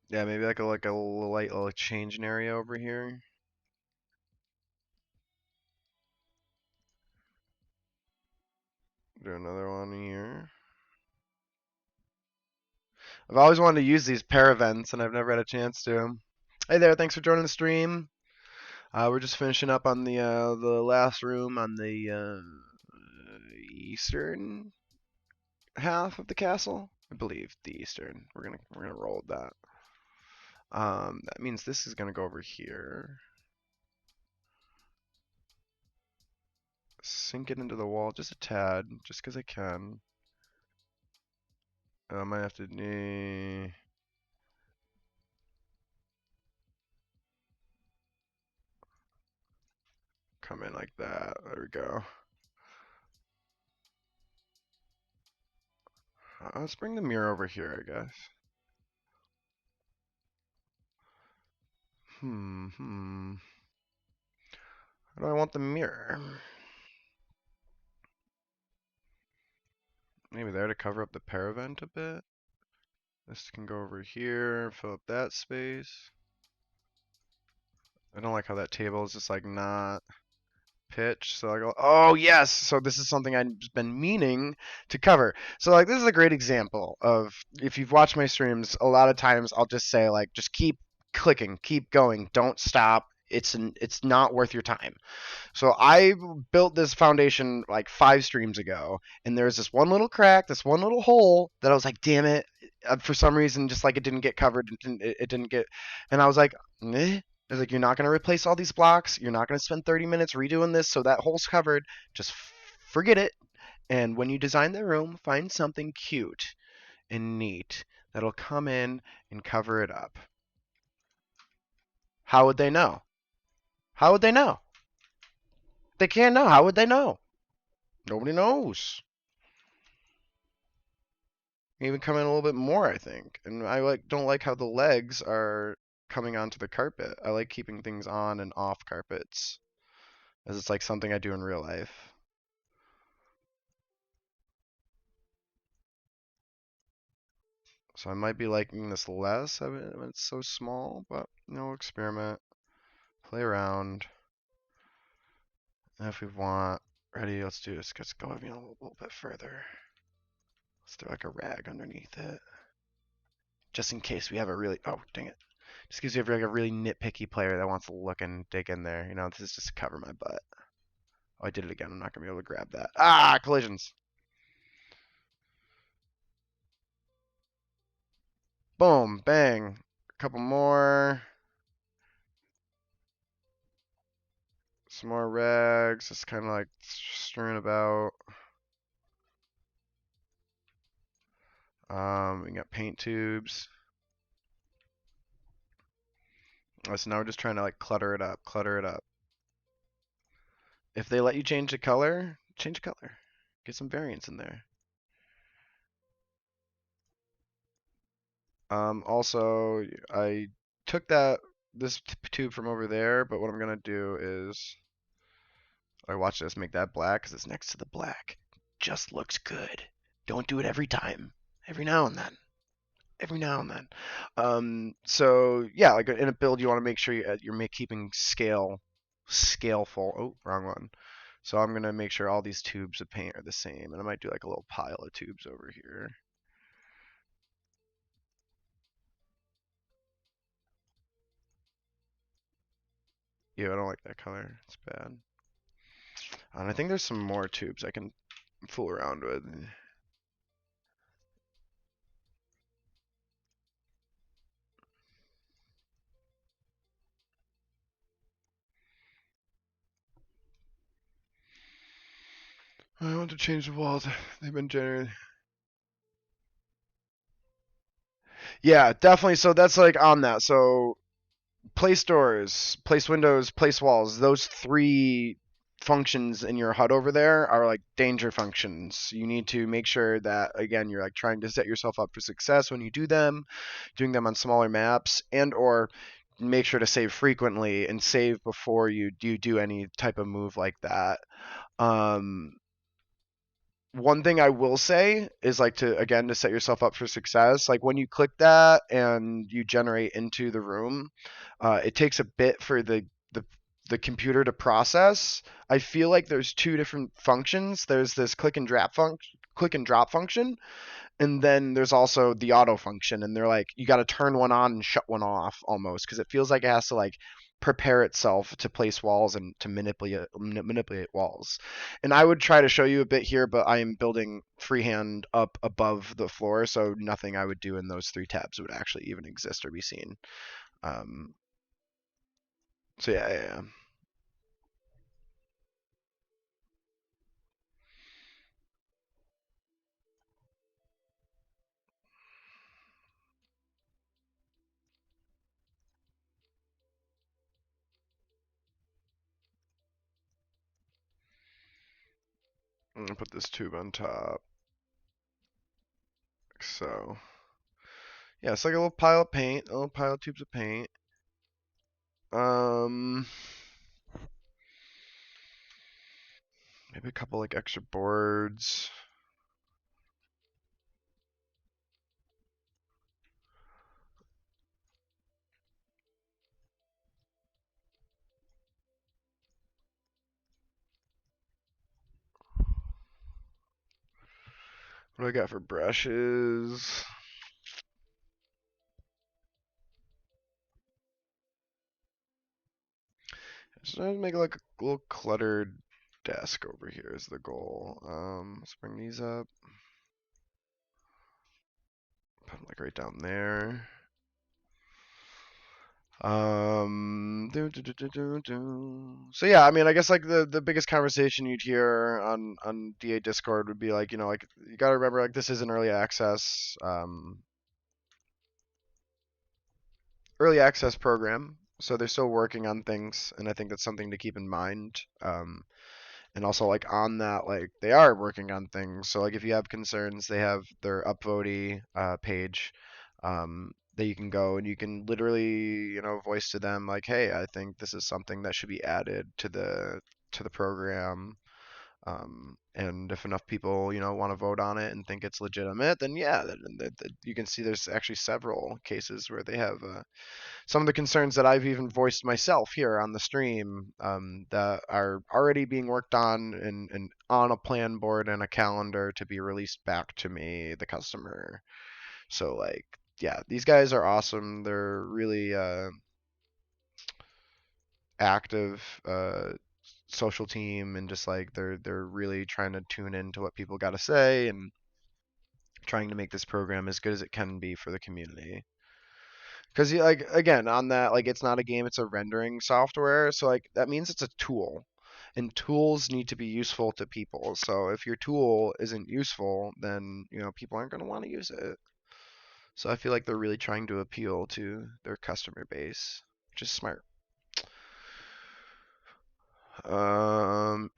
Speaker 1: Yeah, maybe like a light little changing area over here. Do another one here. I've always wanted to use these pair events, and I've never had a chance to. Hey there, thanks for joining the stream. We're just finishing up on the last room on the eastern half of the castle. I believe the eastern. We're gonna roll with that. That means this is gonna go over here. Sink it into the wall just a tad, just because I can. I might have to come in like that. There we go. Let's bring the mirror over here, I guess. Hmm. How do I want the mirror? Maybe there to cover up the paravent a bit. This can go over here, fill up that space. I don't like how that table is just like not pitch. So I go, oh yes. So this is something I've been meaning to cover. So like this is a great example of if you've watched my streams, a lot of times I'll just say like just keep clicking, keep going, don't stop. It's not worth your time. So I built this foundation like 5 streams ago, and there was this one little crack, this one little hole that I was like, damn it, for some reason, just like it didn't get covered, it didn't get, and I was like, eh. I was like, you're not gonna replace all these blocks, you're not gonna spend 30 minutes redoing this, so that hole's covered. Just forget it. And when you design the room, find something cute and neat that'll come in and cover it up. How would they know? How would they know? They can't know. How would they know? Nobody knows. Even come in a little bit more, I think. And I don't like how the legs are coming onto the carpet. I like keeping things on and off carpets, as it's like something I do in real life. So I might be liking this less when it's so small, but no, experiment, play around. And if we want, ready, let's do this. Let's go even a little bit further. Let's do like a rag underneath it, just in case we have a really, oh dang it, just in case we have like a really nitpicky player that wants to look and dig in there. You know, this is just to cover my butt. Oh, I did it again. I'm not gonna be able to grab that. Ah, collisions. Boom, bang. A couple more. Some more rags. Just kind of like strewn about. We got paint tubes. So now we're just trying to like clutter it up, clutter it up. If they let you change the color, change the color. Get some variance in there. Also, I took this tube from over there, but what I'm gonna do is, I watch this, make that black because it's next to the black. Just looks good. Don't do it every time. Every now and then. Every now and then. So yeah, like in a build, you want to make sure you're keeping scaleful. Oh, wrong one. So I'm gonna make sure all these tubes of paint are the same, and I might do like a little pile of tubes over here. Yeah, I don't like that color. It's bad. And I think there's some more tubes I can fool around with. I want to change the walls. They've been generated. Yeah, definitely. So that's like on that. So place doors, place windows, place walls. Those 3 functions in your HUD over there are like danger functions. You need to make sure that again you're like trying to set yourself up for success when you do them, doing them on smaller maps, and or make sure to save frequently and save before you do any type of move like that. Um, One thing I will say is like to set yourself up for success. Like when you click that and you generate into the room, it takes a bit for the the computer to process. I feel like there's 2 different functions. There's this click and drop function, and then there's also the auto function. And they're like you got to turn one on and shut one off almost because it feels like it has to like prepare itself to place walls and to manipulate walls. And I would try to show you a bit here, but I am building freehand up above the floor, so nothing I would do in those three tabs would actually even exist or be seen. Um, so yeah. I'm gonna put this tube on top. So yeah, it's like a little pile of paint, a little pile of tubes of paint. Um, Maybe a couple like extra boards. What do I got for brushes? Just make like a little cluttered desk over here is the goal. Let's bring these up. Put them like right down there. So yeah, I mean, I guess like the biggest conversation you'd hear on DA Discord would be like, like you gotta remember like this is an early access program, so they're still working on things, and I think that's something to keep in mind. And also like on that, like they are working on things. So like if you have concerns, they have their upvote page that you can go and you can literally voice to them like, hey, I think this is something that should be added to the program. And if enough people want to vote on it and think it's legitimate, then yeah, you can see there's actually several cases where they have some of the concerns that I've even voiced myself here on the stream that are already being worked on and on a plan board and a calendar to be released back to me, the customer. So like, yeah, these guys are awesome. They're really active social team, and just like they're really trying to tune into what people got to say and trying to make this program as good as it can be for the community. Because like again on that, like it's not a game, it's a rendering software, so like that means it's a tool, and tools need to be useful to people. So if your tool isn't useful, then people aren't going to want to use it. So I feel like they're really trying to appeal to their customer base, which is smart.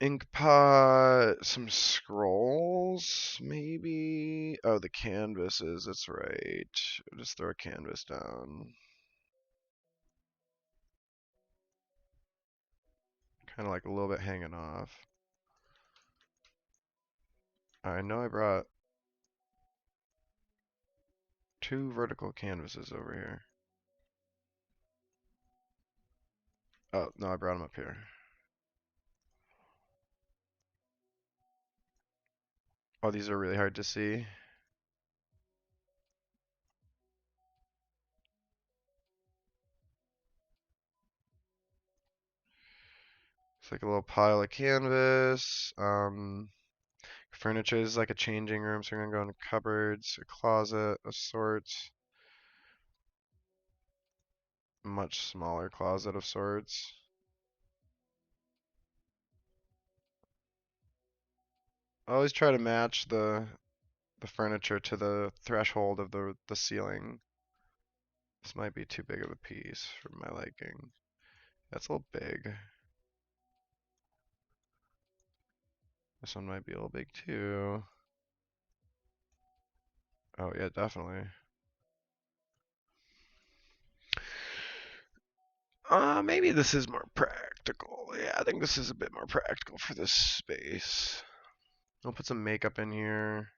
Speaker 1: Inkpot, some scrolls, maybe. Oh, the canvases. That's right. Just throw a canvas down. Kind of like a little bit hanging off. I know I brought two vertical canvases over here. Oh, no, I brought them up here. Oh, these are really hard to see. It's like a little pile of canvas. Furniture is like a changing room, so we're gonna go into cupboards, a closet of sorts. Much smaller closet of sorts. I always try to match the furniture to the threshold of the ceiling. This might be too big of a piece for my liking. That's a little big. This one might be a little big too. Oh yeah, definitely. Maybe this is more practical. Yeah, I think this is a bit more practical for this space. I'll put some makeup in here.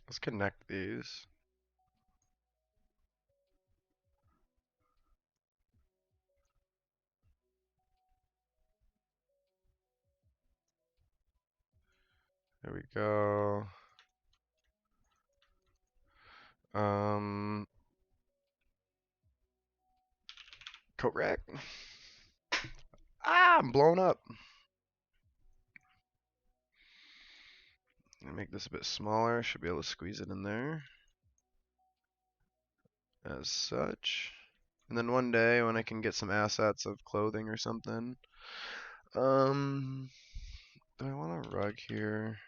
Speaker 1: Let's connect these. There we go. Um, coat rack. Ah, I'm blown up. Make this a bit smaller. Should be able to squeeze it in there. As such. And then one day when I can get some assets of clothing or something. Do I want a rug here?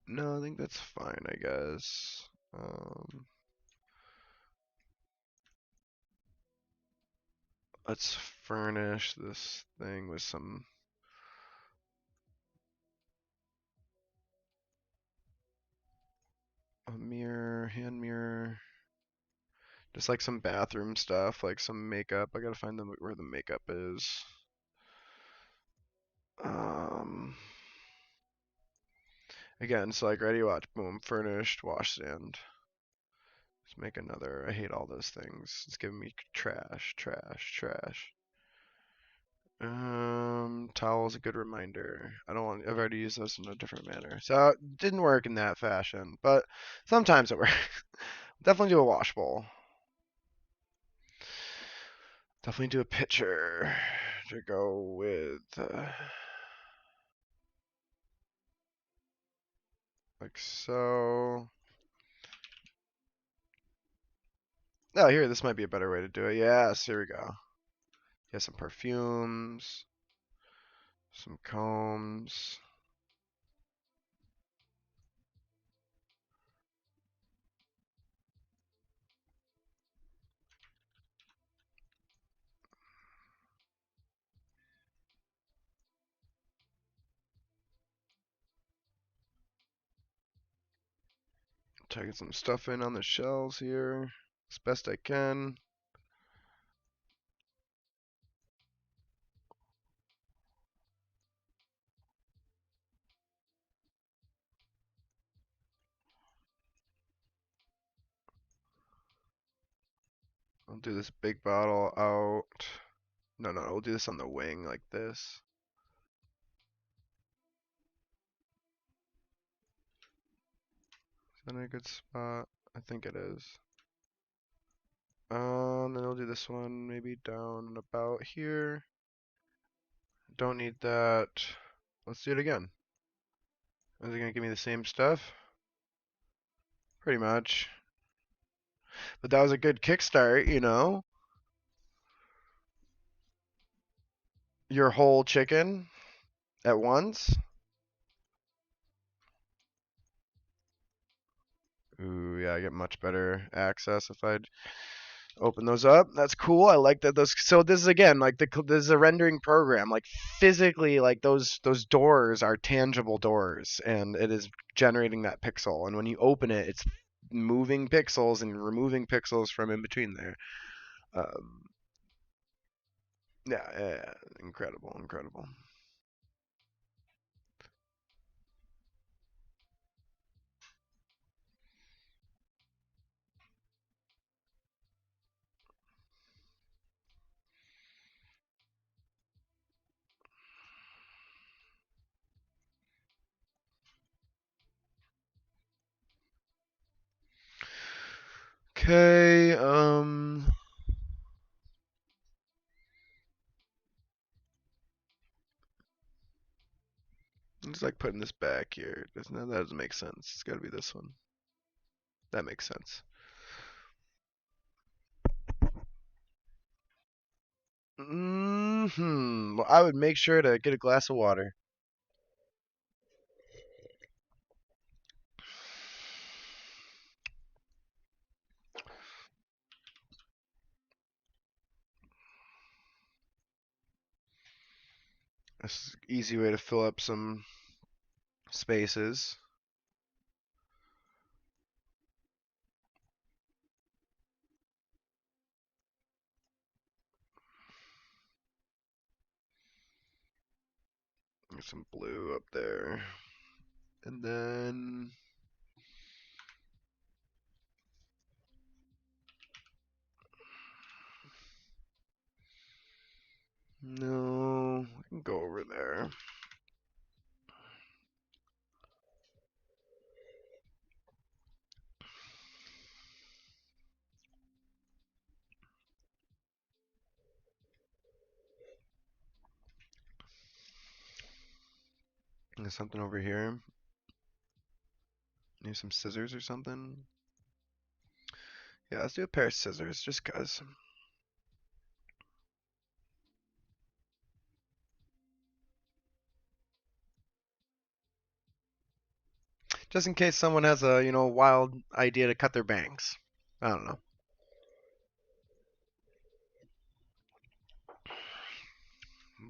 Speaker 1: No, I think that's fine, I guess. Let's furnish this thing with some a mirror, hand mirror, just like some bathroom stuff, like some makeup. I gotta find where the makeup is. Um, Again, so like ready watch, boom, furnished, washstand. Let's make another. I hate all those things. It's giving me trash, trash, trash. Towel's a good reminder. I don't want. I've already used those in a different manner, so it didn't work in that fashion. But sometimes it works. Definitely do a wash bowl. Definitely do a pitcher to go with. Like so. Oh, here, this might be a better way to do it. Yes, here we go. Get some perfumes, some combs. Try to get some stuff in on the shelves here as best I can. I'll do this big bottle out. No, no, we'll do this on the wing like this. Is that a good spot? I think it is. Then we'll do this one maybe down and about here. Don't need that. Let's do it again. Is it gonna give me the same stuff? Pretty much. But that was a good kickstart, you know? Your whole chicken at once? Ooh, yeah, I get much better access if I open those up. That's cool. I like that those. So this is again like this is a rendering program. Like physically, like those doors are tangible doors, and it is generating that pixel. And when you open it, it's moving pixels and removing pixels from in between there. Um, yeah, yeah, yeah, incredible, incredible. Okay, I'm just like putting this back here. That doesn't make sense. It's got to be this one. That makes sense. Well, I would make sure to get a glass of water. This is an easy way to fill up some spaces. Get some blue up there. And then no, I can go over there. There's something over here. Maybe some scissors or something. Yeah, let's do a pair of scissors, just 'cause. Just in case someone has a, wild idea to cut their bangs. I don't know.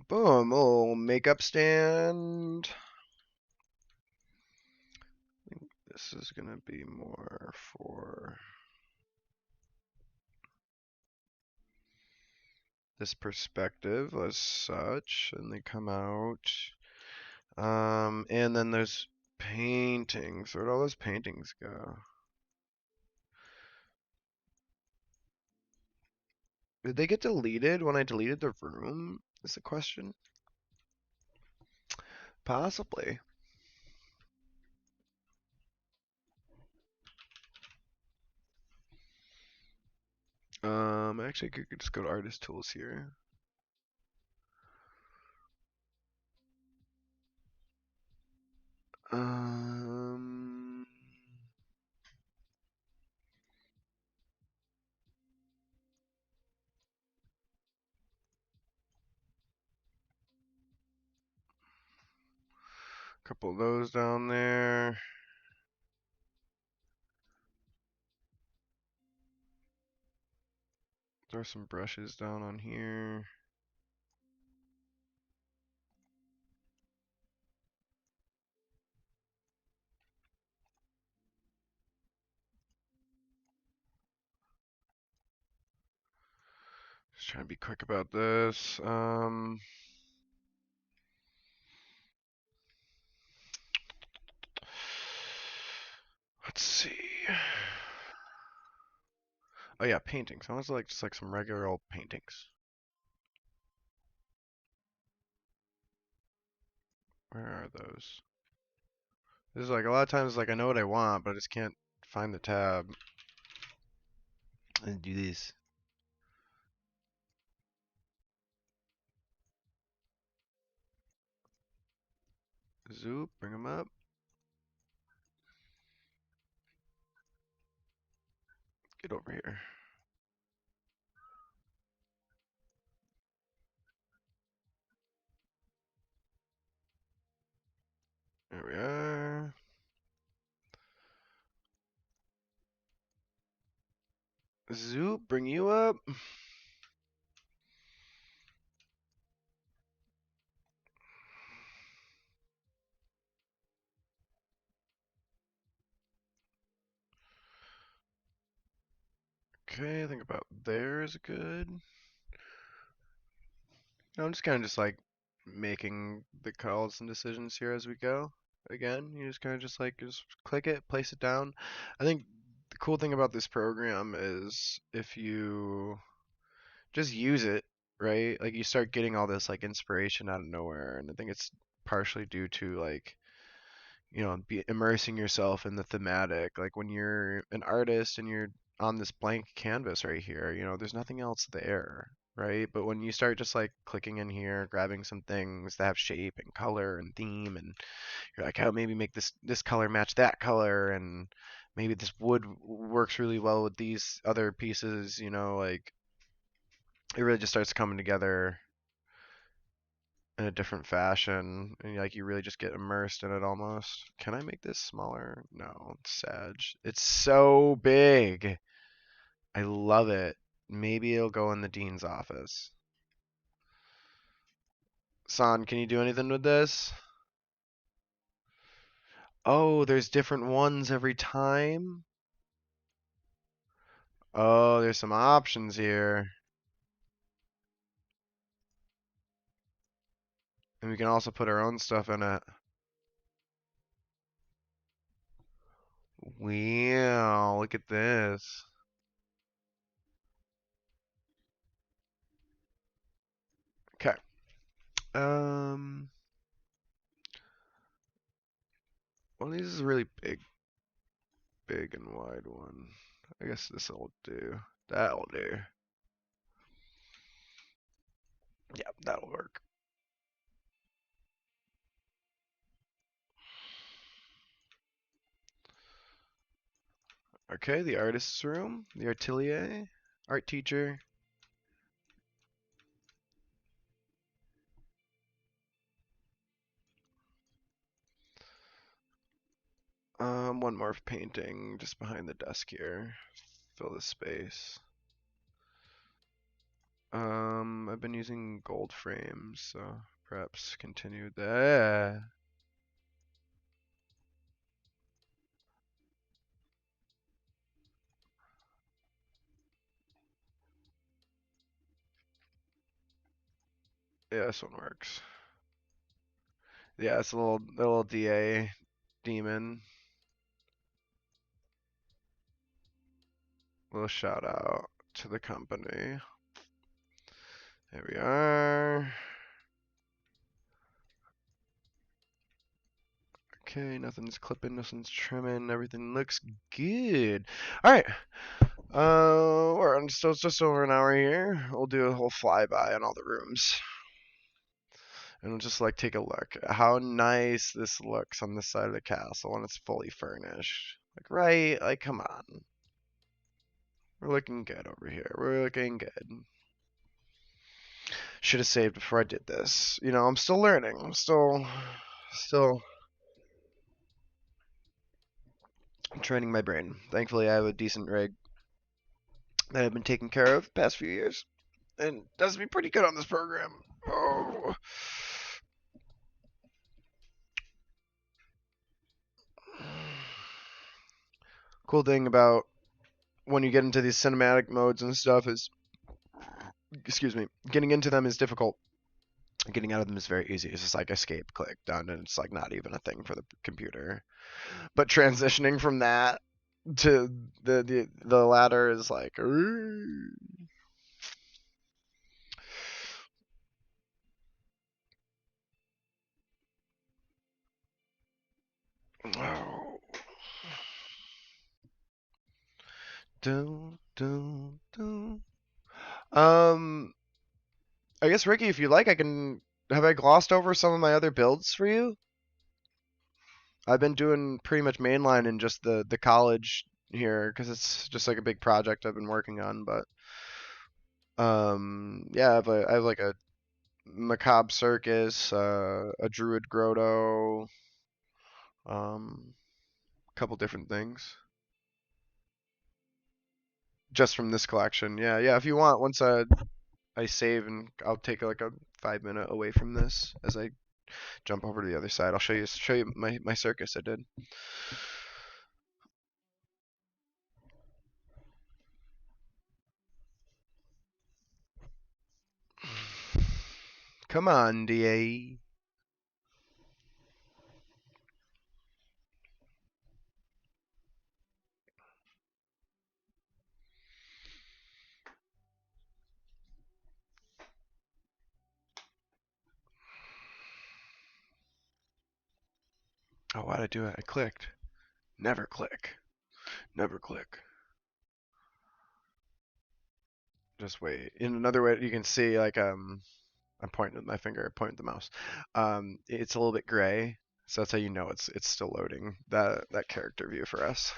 Speaker 1: Boom, little makeup stand. This is gonna be more for this perspective as such, and they come out. And then there's paintings. Where'd all those paintings go? Did they get deleted when I deleted the room? Is the question? Possibly. Actually, I could just go to artist tools here. Um, couple of those down there. Throw some brushes down on here. Just trying to be quick about this. Let's see. Oh yeah, paintings. I was like just like some regular old paintings. Where are those? This is like a lot of times like I know what I want, but I just can't find the tab. And do this. Zoop, bring them up. Get over here. There we are. Zoop, bring you up. Okay, I think about there is good. I'm just kind of just like making the calls and decisions here as we go. Again, you just kind of just click it, place it down. I think the cool thing about this program is if you just use it, right? Like you start getting all this like inspiration out of nowhere, and I think it's partially due to like be immersing yourself in the thematic. Like when you're an artist and you're on this blank canvas right here, there's nothing else there, right? But when you start just like clicking in here, grabbing some things that have shape and color and theme, and you're like, how maybe make this color match that color, and maybe this wood works really well with these other pieces, like it really just starts coming together in a different fashion, and like you really just get immersed in it almost. Can I make this smaller? No, it's Sag. It's so big. I love it. Maybe it'll go in the dean's office. San, can you do anything with this? Oh, there's different ones every time. Oh, there's some options here. And we can also put our own stuff in it. Wow, look at this. Okay. Um, one of these is really big and wide one. I guess this'll do. That'll do. Yeah, that'll work. Okay, the artist's room, the atelier, art teacher. One more painting just behind the desk here. Fill the space. I've been using gold frames, so perhaps continue there. Yeah, this one works. Yeah, it's a little DA demon. Little shout out to the company. There we are. Okay, nothing's clipping, nothing's trimming, everything looks good. All right. We're on just over an hour here. We'll do a whole flyby on all the rooms. And we'll just like take a look at how nice this looks on this side of the castle when it's fully furnished. Like, right? Like, come on. We're looking good over here. We're looking good. Should have saved before I did this. You know, I'm still learning. I'm still training my brain. Thankfully, I have a decent rig that I've been taking care of the past few years, and does me pretty good on this program. Oh. Cool thing about when you get into these cinematic modes and stuff is, excuse me, getting into them is difficult. Getting out of them is very easy. It's just like escape, click, done, and it's like not even a thing for the computer. But transitioning from that to the latter is like, oh. Dun, dun, dun. I guess Ricky, if you like, I can. Have I glossed over some of my other builds for you? I've been doing pretty much mainline in just the college here because it's just like a big project I've been working on. But yeah, I have like a macabre circus, a druid grotto, a couple different things just from this collection. Yeah, yeah. If you want, once I save and I'll take like a 5 minute away from this as I jump over to the other side. I'll show you my circus I did. Come on, DA. Oh, why'd I do it? I clicked. Never click. Never click. Just wait. In another way, you can see like I'm pointing with my finger, pointing with the mouse. It's a little bit gray, so that's how you know it's still loading that character view for us.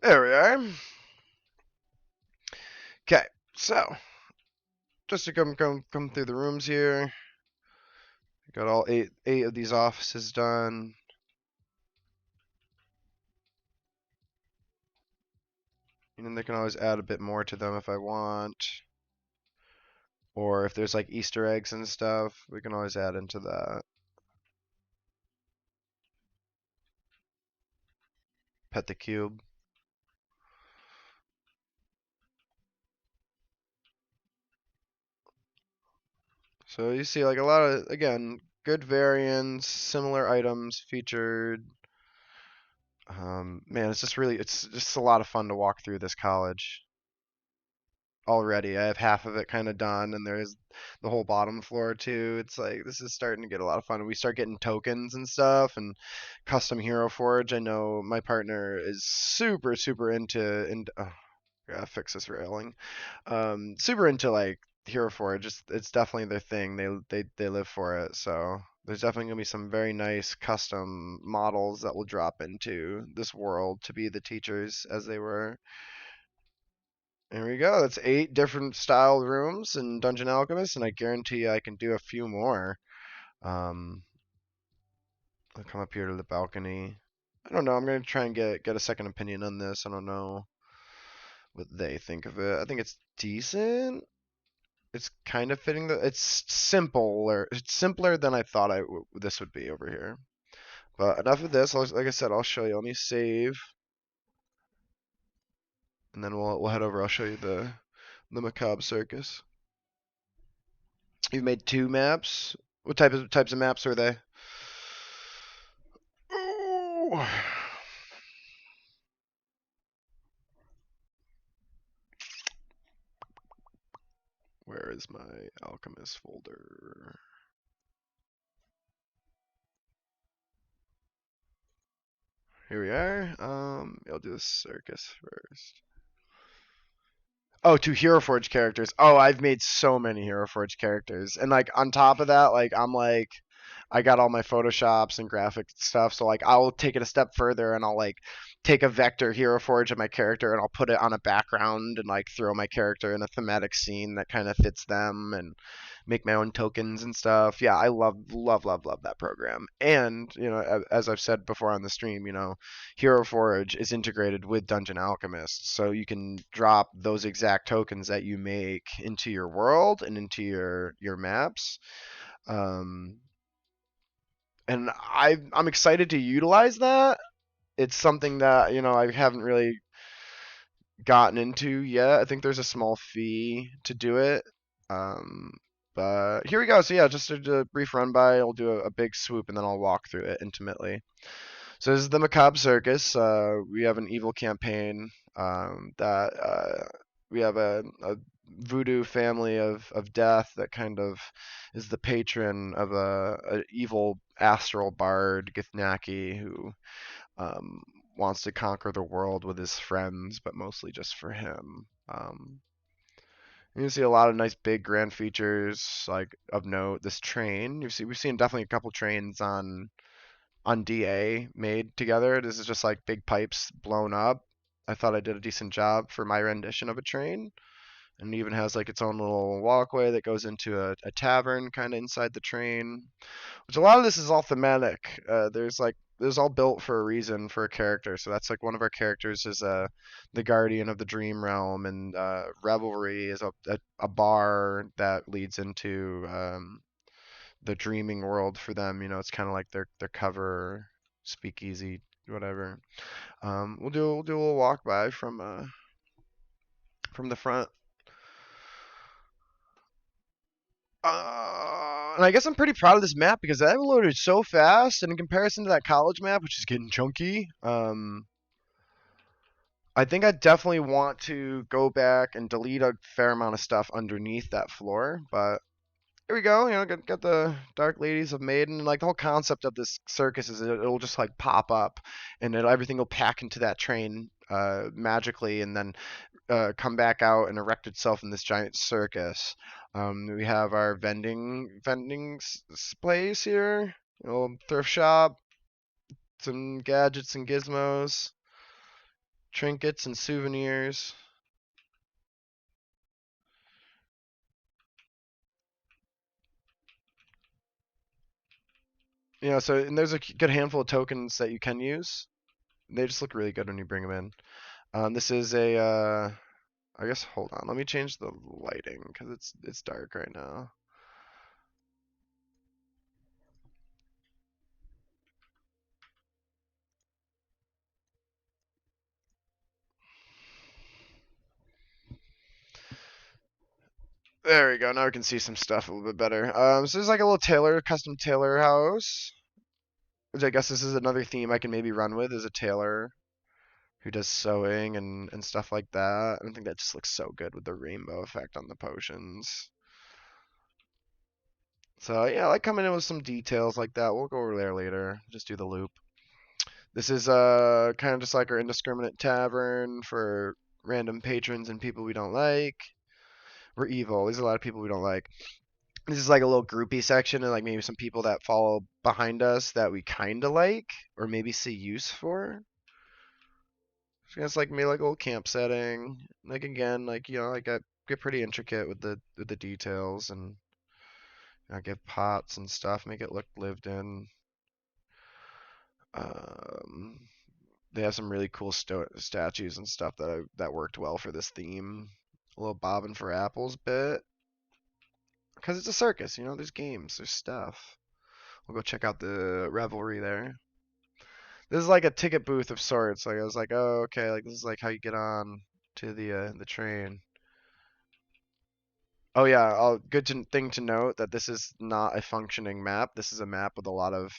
Speaker 1: There we are. Okay, so just to come through the rooms here. Got all eight of these offices done. And then they can always add a bit more to them if I want. Or if there's like Easter eggs and stuff, we can always add into that. Pet the cube. So you see like a lot of, again, good variants, similar items featured. Man, it's just a lot of fun to walk through this college already. I have half of it kind of done, and there's the whole bottom floor too. It's like this is starting to get a lot of fun. We start getting tokens and stuff, and custom hero forge. I know my partner is super into. Oh, fix this railing. Super into like Hero Forge. It's definitely their thing. They live for it. So there's definitely gonna be some very nice custom models that will drop into this world to be the teachers as they were. There we go. That's 8 different style rooms in Dungeon Alchemist, and I guarantee I can do a few more. Um, I'll come up here to the balcony. I don't know. I'm gonna try and get a second opinion on this. I don't know what they think of it. I think it's decent. It's kind of fitting the. It's simpler. It's simpler than I thought this would be over here. But enough of this. Like I said, I'll show you. Let me save, and then we'll head over. I'll show you the Macabre Circus. You've made 2 maps. What types of maps are they? Ooh. Where is my alchemist folder? Here we are. I'll do the circus first. Oh, 2 Hero Forge characters. Oh, I've made so many Hero Forge characters, and like on top of that, like I got all my photoshops and graphic stuff. So like I'll take it a step further, and I'll like take a vector Hero Forge of my character, and I'll put it on a background, and like throw my character in a thematic scene that kind of fits them, and make my own tokens and stuff. Yeah, I love that program. And as I've said before on the stream, Hero Forge is integrated with Dungeon Alchemist, so you can drop those exact tokens that you make into your world and into your maps. Um, and I'm excited to utilize that. It's something that I haven't really gotten into yet. I think there's a small fee to do it. Um, but here we go. So yeah, just a brief run by. I'll do a big swoop and then I'll walk through it intimately. So this is the Macabre Circus. We have an evil campaign that we have a voodoo family of death that kind of is the patron of a evil astral bard, Githyanki, who wants to conquer the world with his friends, but mostly just for him. You see a lot of nice big grand features like of note. This train, we've seen definitely a couple trains on DA made together. This is just like big pipes blown up. I thought I did a decent job for my rendition of a train. And it even has like its own little walkway that goes into a tavern kind of inside the train. Which a lot of this is all thematic. There's all built for a reason for a character. So that's like one of our characters is the guardian of the dream realm, and Revelry is a bar that leads into the dreaming world for them. It's kind of like their cover speakeasy, whatever. We'll do a little walk by from the front. And I guess I'm pretty proud of this map because that loaded so fast, and in comparison to that college map, which is getting chunky, I think I definitely want to go back and delete a fair amount of stuff underneath that floor. But here we go. Got the Dark Ladies of Maiden. And like the whole concept of this circus is it'll just like pop up, and everything will pack into that train magically, and then come back out and erect itself in this giant circus. We have our vending place here, thrift shop, some gadgets and gizmos, trinkets and souvenirs. So and there's a good handful of tokens that you can use. They just look really good when you bring them in. This is I guess hold on. Let me change the lighting because it's dark right now. There we go. Now we can see some stuff a little bit better. So there's like a little custom tailor house, which I guess this is another theme I can maybe run with, is a tailor who does sewing and stuff like that. I think that just looks so good with the rainbow effect on the potions. So yeah, I like coming in with some details like that. We'll go over there later. Just do the loop. This is kind of just like our indiscriminate tavern for random patrons and people we don't like. We're evil. There's a lot of people we don't like. This is like a little groupie section and like maybe some people that follow behind us that we kind of like or maybe see use for. So it's like maybe like a little camp setting. Like again, like like I get pretty intricate with the details and get pots and stuff, make it look lived in. Um, they have some really cool statues and stuff that worked well for this theme. A little bobbing for apples bit because it's a circus, there's games, there's stuff. We'll go check out the revelry there. This is like a ticket booth of sorts. Like I was like, oh, okay, like this is like how you get on to the train. Oh yeah, thing to note that this is not a functioning map. This is a map with a lot of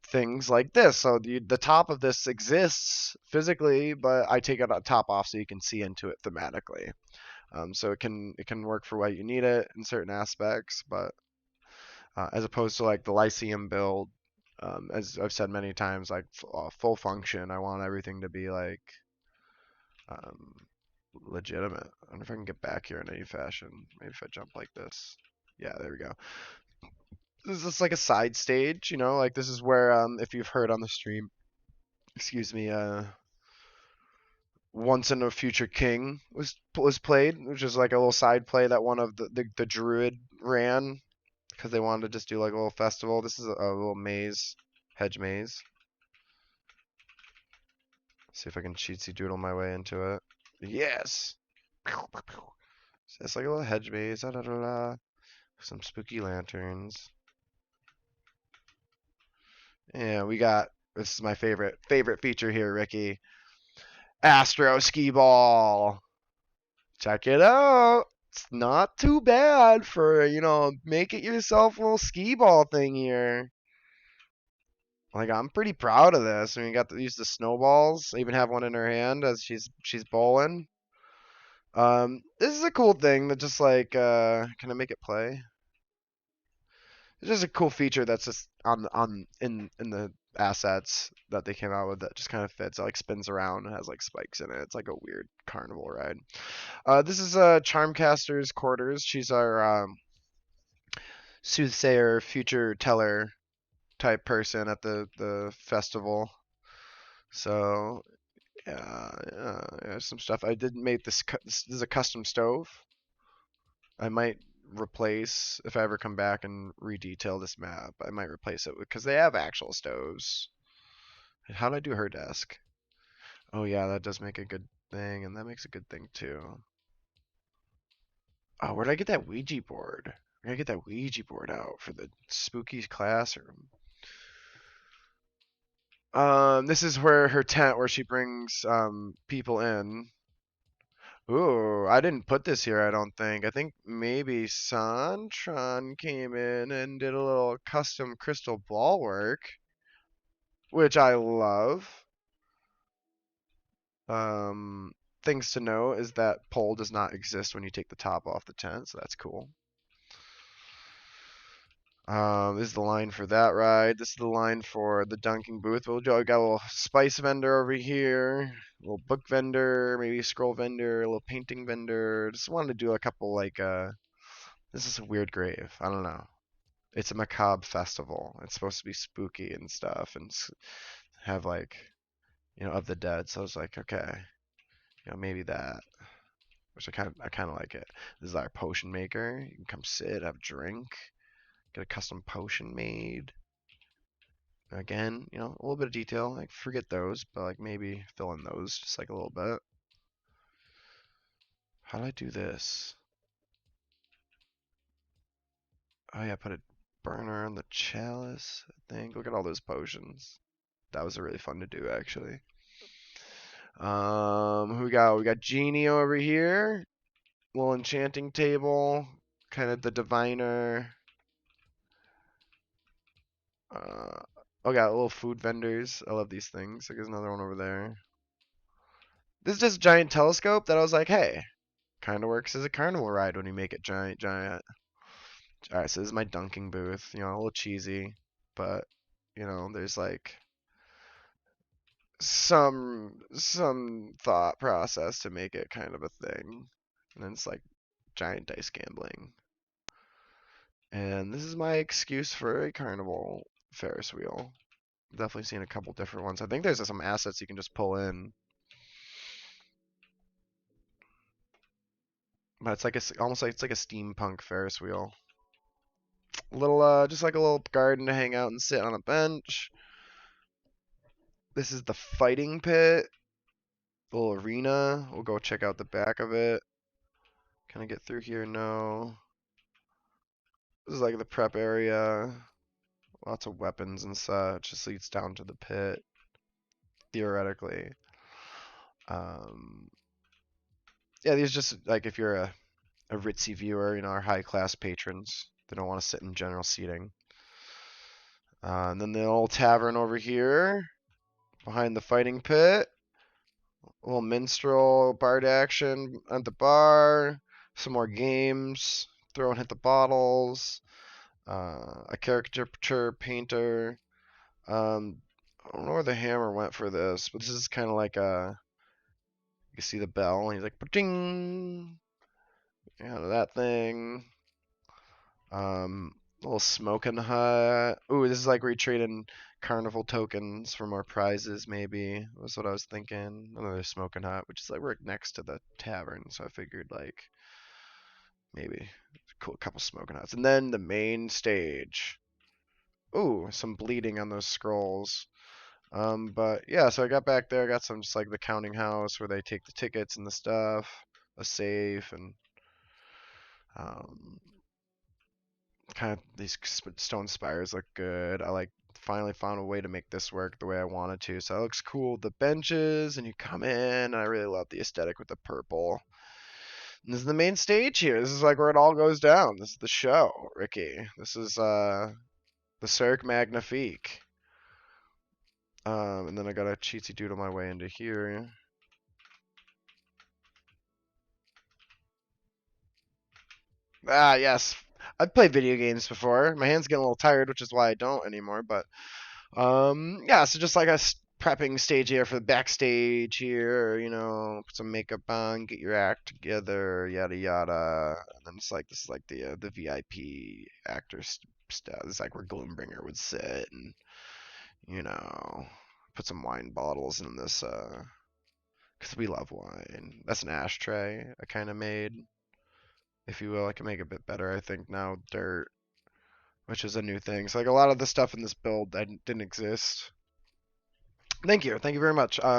Speaker 1: things like this. So the top of this exists physically, but I take it top off so you can see into it thematically. So it can work for what you need it in certain aspects, but as opposed to like the Lyceum build, as I've said many times, like full function. I want everything to be like um, legitimate. I wonder if I can get back here in any fashion. Maybe if I jump like this. Yeah, there we go. This is just like a side stage, like this is where if you've heard on the stream, excuse me, Once in a Future King was played, which is like a little side play that one of the druid ran because they wanted to just do like a little festival. This is a little maze, hedge maze. See if I can cheatsy doodle my way into it. Yes. So it's like a little hedge maze. Da, da, da, da. Some spooky lanterns. And we got, this is my favorite feature here, Ricky. Astro Ski Ball. Check it out. It's not too bad for, make it yourself a little skee ball thing here. Like I'm pretty proud of this. I mean, got to use the snowballs. I even have one in her hand as she's bowling. This is a cool thing that just like can I make it play? It's just a cool feature that's just in the assets that they came out with that just kind of fits. It like spins around and has like spikes in it. It's like a weird carnival ride. This is Charmcaster's quarters. She's our soothsayer, future teller type person at the festival. So yeah, some stuff. I did make this. This is a custom stove. I might replace if I ever come back and redetail this map. I might replace it because they have actual stoves. How do I do her desk? Oh yeah, that does make a good thing, and that makes a good thing too. Oh, where did I get that Ouija board? I gotta get that Ouija board out for the spooky classroom. This is where her tent, where she brings people in. Ooh, I didn't put this here, I don't think. I think maybe Santron came in and did a little custom crystal ball work, which I love. Um, Things to know is that pole does not exist when you take the top off the tent, so that's cool. This is the line for that ride. This is the line for the dunking booth. We got a little spice vendor over here, a little book vendor, maybe a scroll vendor, a little painting vendor. Just wanted to do a couple like this is a weird grave. I don't know. It's a macabre festival. It's supposed to be spooky and stuff, and have like of the dead. So I was like, okay, maybe that. Which I kind of like it. This is our potion maker. You can come sit, have a drink, get a custom potion made. Again, a little bit of detail. Like forget those, but like maybe fill in those just like a little bit. How do I do this? Oh yeah, put a burner on the chalice, I think. Look at all those potions. That was really fun to do actually. Who we got? We got Genie over here. Little enchanting table. Kind of the diviner. Oh, got little food vendors. I love these things. There's another one over there. This is just a giant telescope that I was like, hey, kind of works as a carnival ride when you make it giant. All right, so this is my dunking booth. A little cheesy, but there's like some thought process to make it kind of a thing. And then it's like giant dice gambling. And this is my excuse for a carnival Ferris wheel. Definitely seen a couple different ones. I think there's some assets you can just pull in. But it's like almost like it's like a steampunk Ferris wheel. Little just like a little garden to hang out and sit on a bench. This is the fighting pit, little arena. We'll go check out the back of it. Can I get through here? No. This is like the prep area. Lots of weapons and such. Just leads down to the pit, theoretically. Um, yeah, these just like if you're a ritzy viewer, our high class patrons. They don't want to sit in general seating. And then the old tavern over here, behind the fighting pit. A little minstrel bard action at the bar. Some more games. Throw and hit the bottles. A caricature painter. I don't know where the hammer went for this, but this is kind of like a. You can see the bell, and he's like, ding, out of that thing. A little smoking hut. Ooh, this is like where you trade in carnival tokens for more prizes, maybe. That's what I was thinking. Another smoking hut, which is like right next to the tavern, so I figured like maybe cool couple smoking huts. And then the main stage. Ooh, some bleeding on those scrolls. But yeah, so I got back there, I got some just like the counting house where they take the tickets and the stuff, a safe, and um, kind of these stone spires look good. I like finally found a way to make this work the way I wanted to. So it looks cool. The benches, and you come in, and I really love the aesthetic with the purple. And this is the main stage here. This is like where it all goes down. This is the show, Ricky. This is the Cirque Magnifique. And then I got a cheatsy doodle my way into here. Ah, yes. I've played video games before. My hands getting a little tired, which is why I don't anymore. But yeah. So just like a prepping stage here for the backstage here. Put some makeup on, get your act together, yada yada. And then it's like this is like the VIP actor stuff. It's like where Gloombringer would sit, and you know, put some wine bottles in this. Because we love wine. That's an ashtray I kind of made, if you will. I can make it a bit better, I think, now. Dirt, which is a new thing. So, like, a lot of the stuff in this build that didn't exist. Thank you very much. A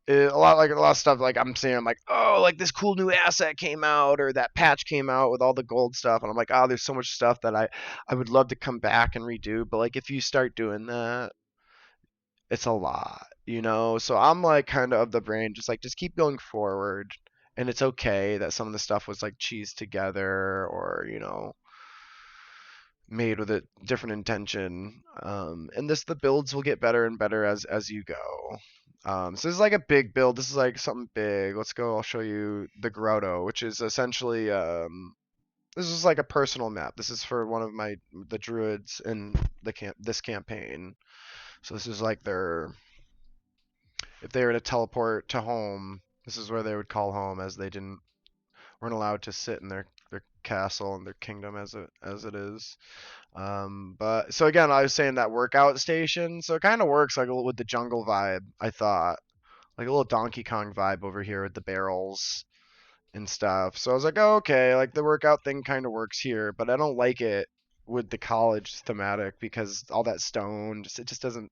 Speaker 1: lot of stuff, like, I'm saying, I'm like, oh, like this cool new asset came out, or that patch came out with all the gold stuff, and I'm like, oh, there's so much stuff that I would love to come back and redo. But like, if you start doing that, it's a lot. So I'm like kind of the brain, just keep going forward, and it's okay that some of the stuff was like cheesed together, or made with a different intention. And the builds will get better and better as you go. So this is like a big build. This is like something big. Let's go. I'll show you the grotto, which is essentially this is like a personal map. This is for one of the druids in this campaign. So this is like if they were to teleport to home, this is where they would call home, as they weren't allowed to sit in their castle and their kingdom as it is. But so again, I was saying that workout station, so it kind of works like with the jungle vibe. I thought like a little Donkey Kong vibe over here with the barrels and stuff. So I was like, oh, okay, like the workout thing kind of works here, but I don't like it with the college thematic because all that stone it just doesn't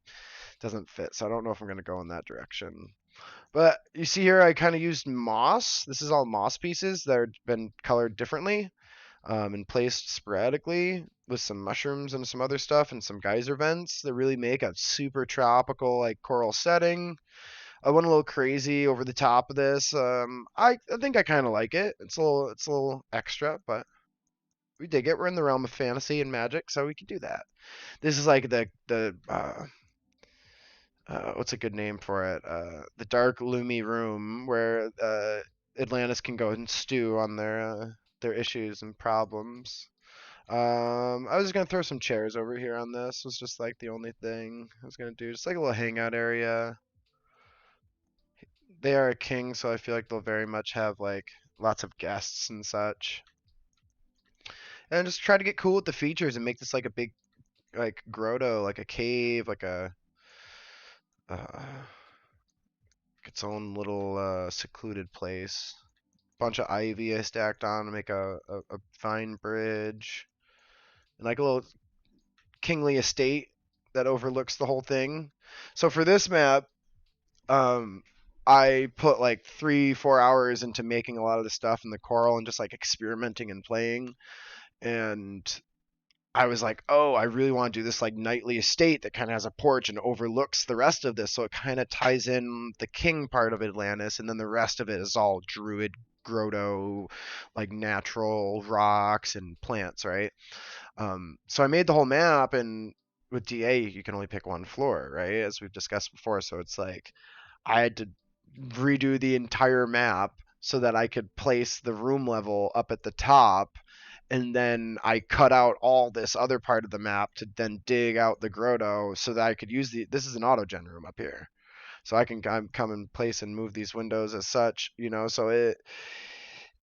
Speaker 1: fit. So I don't know if I'm gonna go in that direction. But you see here, I kind of used moss. This is all moss pieces that have been colored differently, and placed sporadically with some mushrooms and some other stuff and some geyser vents that really make a super tropical like coral setting. I went a little crazy over the top of this. I think I kind of like it. It's a little extra, but we dig it. We're in the realm of fantasy and magic, so we can do that. This is like the what's a good name for it? The dark, gloomy room where Atlantis can go and stew on their issues and problems. I was just gonna throw some chairs over here on this. Was just like the only thing I was gonna do. Just like a little hangout area. They are a king, so I feel like they'll very much have like lots of guests and such. And just try to get cool with the features and make this like a big like grotto, like a cave, like a uh, its own little secluded place. Bunch of ivy I stacked on to make a fine bridge. And like a little kingly estate that overlooks the whole thing. So for this map, um, I put like 3-4 hours into making a lot of the stuff in the coral and just like experimenting and playing. And I was like, oh, I really want to do this like knightly estate that kind of has a porch and overlooks the rest of this, so it kind of ties in the king part of Atlantis, and then the rest of it is all druid grotto, like natural rocks and plants, right? So I made the whole map, and with DA you can only pick one floor, right? As we've discussed before, so it's like I had to redo the entire map so that I could place the room level up at the top, and then I cut out all this other part of the map to then dig out the grotto so that I could use the. This is an auto gen room up here, so I can come and place and move these windows as such, So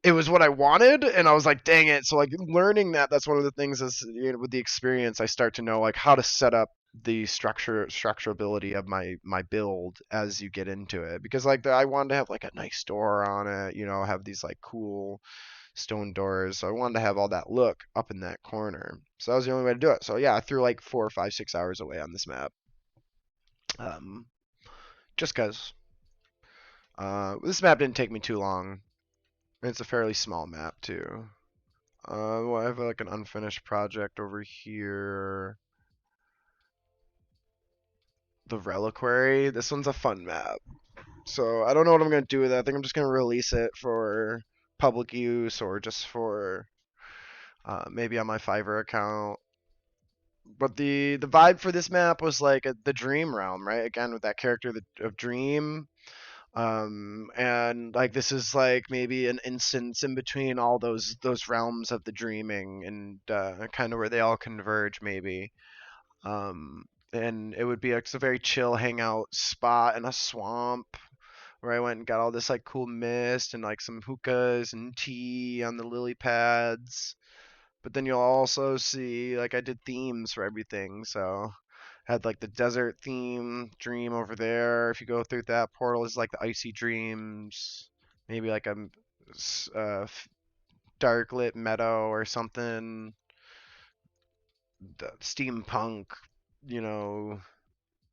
Speaker 1: it was what I wanted, and I was like, dang it. So like learning that's one of the things is with the experience I start to know like how to set up the structurability of my build as you get into it, because like I wanted to have like a nice door on it, have these like cool stone doors. So I wanted to have all that look up in that corner. So that was the only way to do it. So yeah, I threw like 4 or 5, 6 hours away on this map. Um, just cause. This map didn't take me too long. It's a fairly small map too. Well, I have like an unfinished project over here. The Reliquary. This one's a fun map. So I don't know what I'm gonna do with it. I think I'm just gonna release it for public use or just for maybe on my Fiverr account. But the vibe for this map was like the Dream Realm, right? Again, with that character of Dream. And like this is like maybe an instance in between all those realms of the dreaming, and kind of where they all converge maybe. Um, and it would be like a very chill hangout spot in a swamp where I went and got all this like cool mist and like some hookahs and tea on the lily pads. But then you'll also see like I did themes for everything, so had like the desert theme dream over there. If you go through that portal, is like the icy dreams, maybe like a dark lit meadow or something. The steampunk, you know,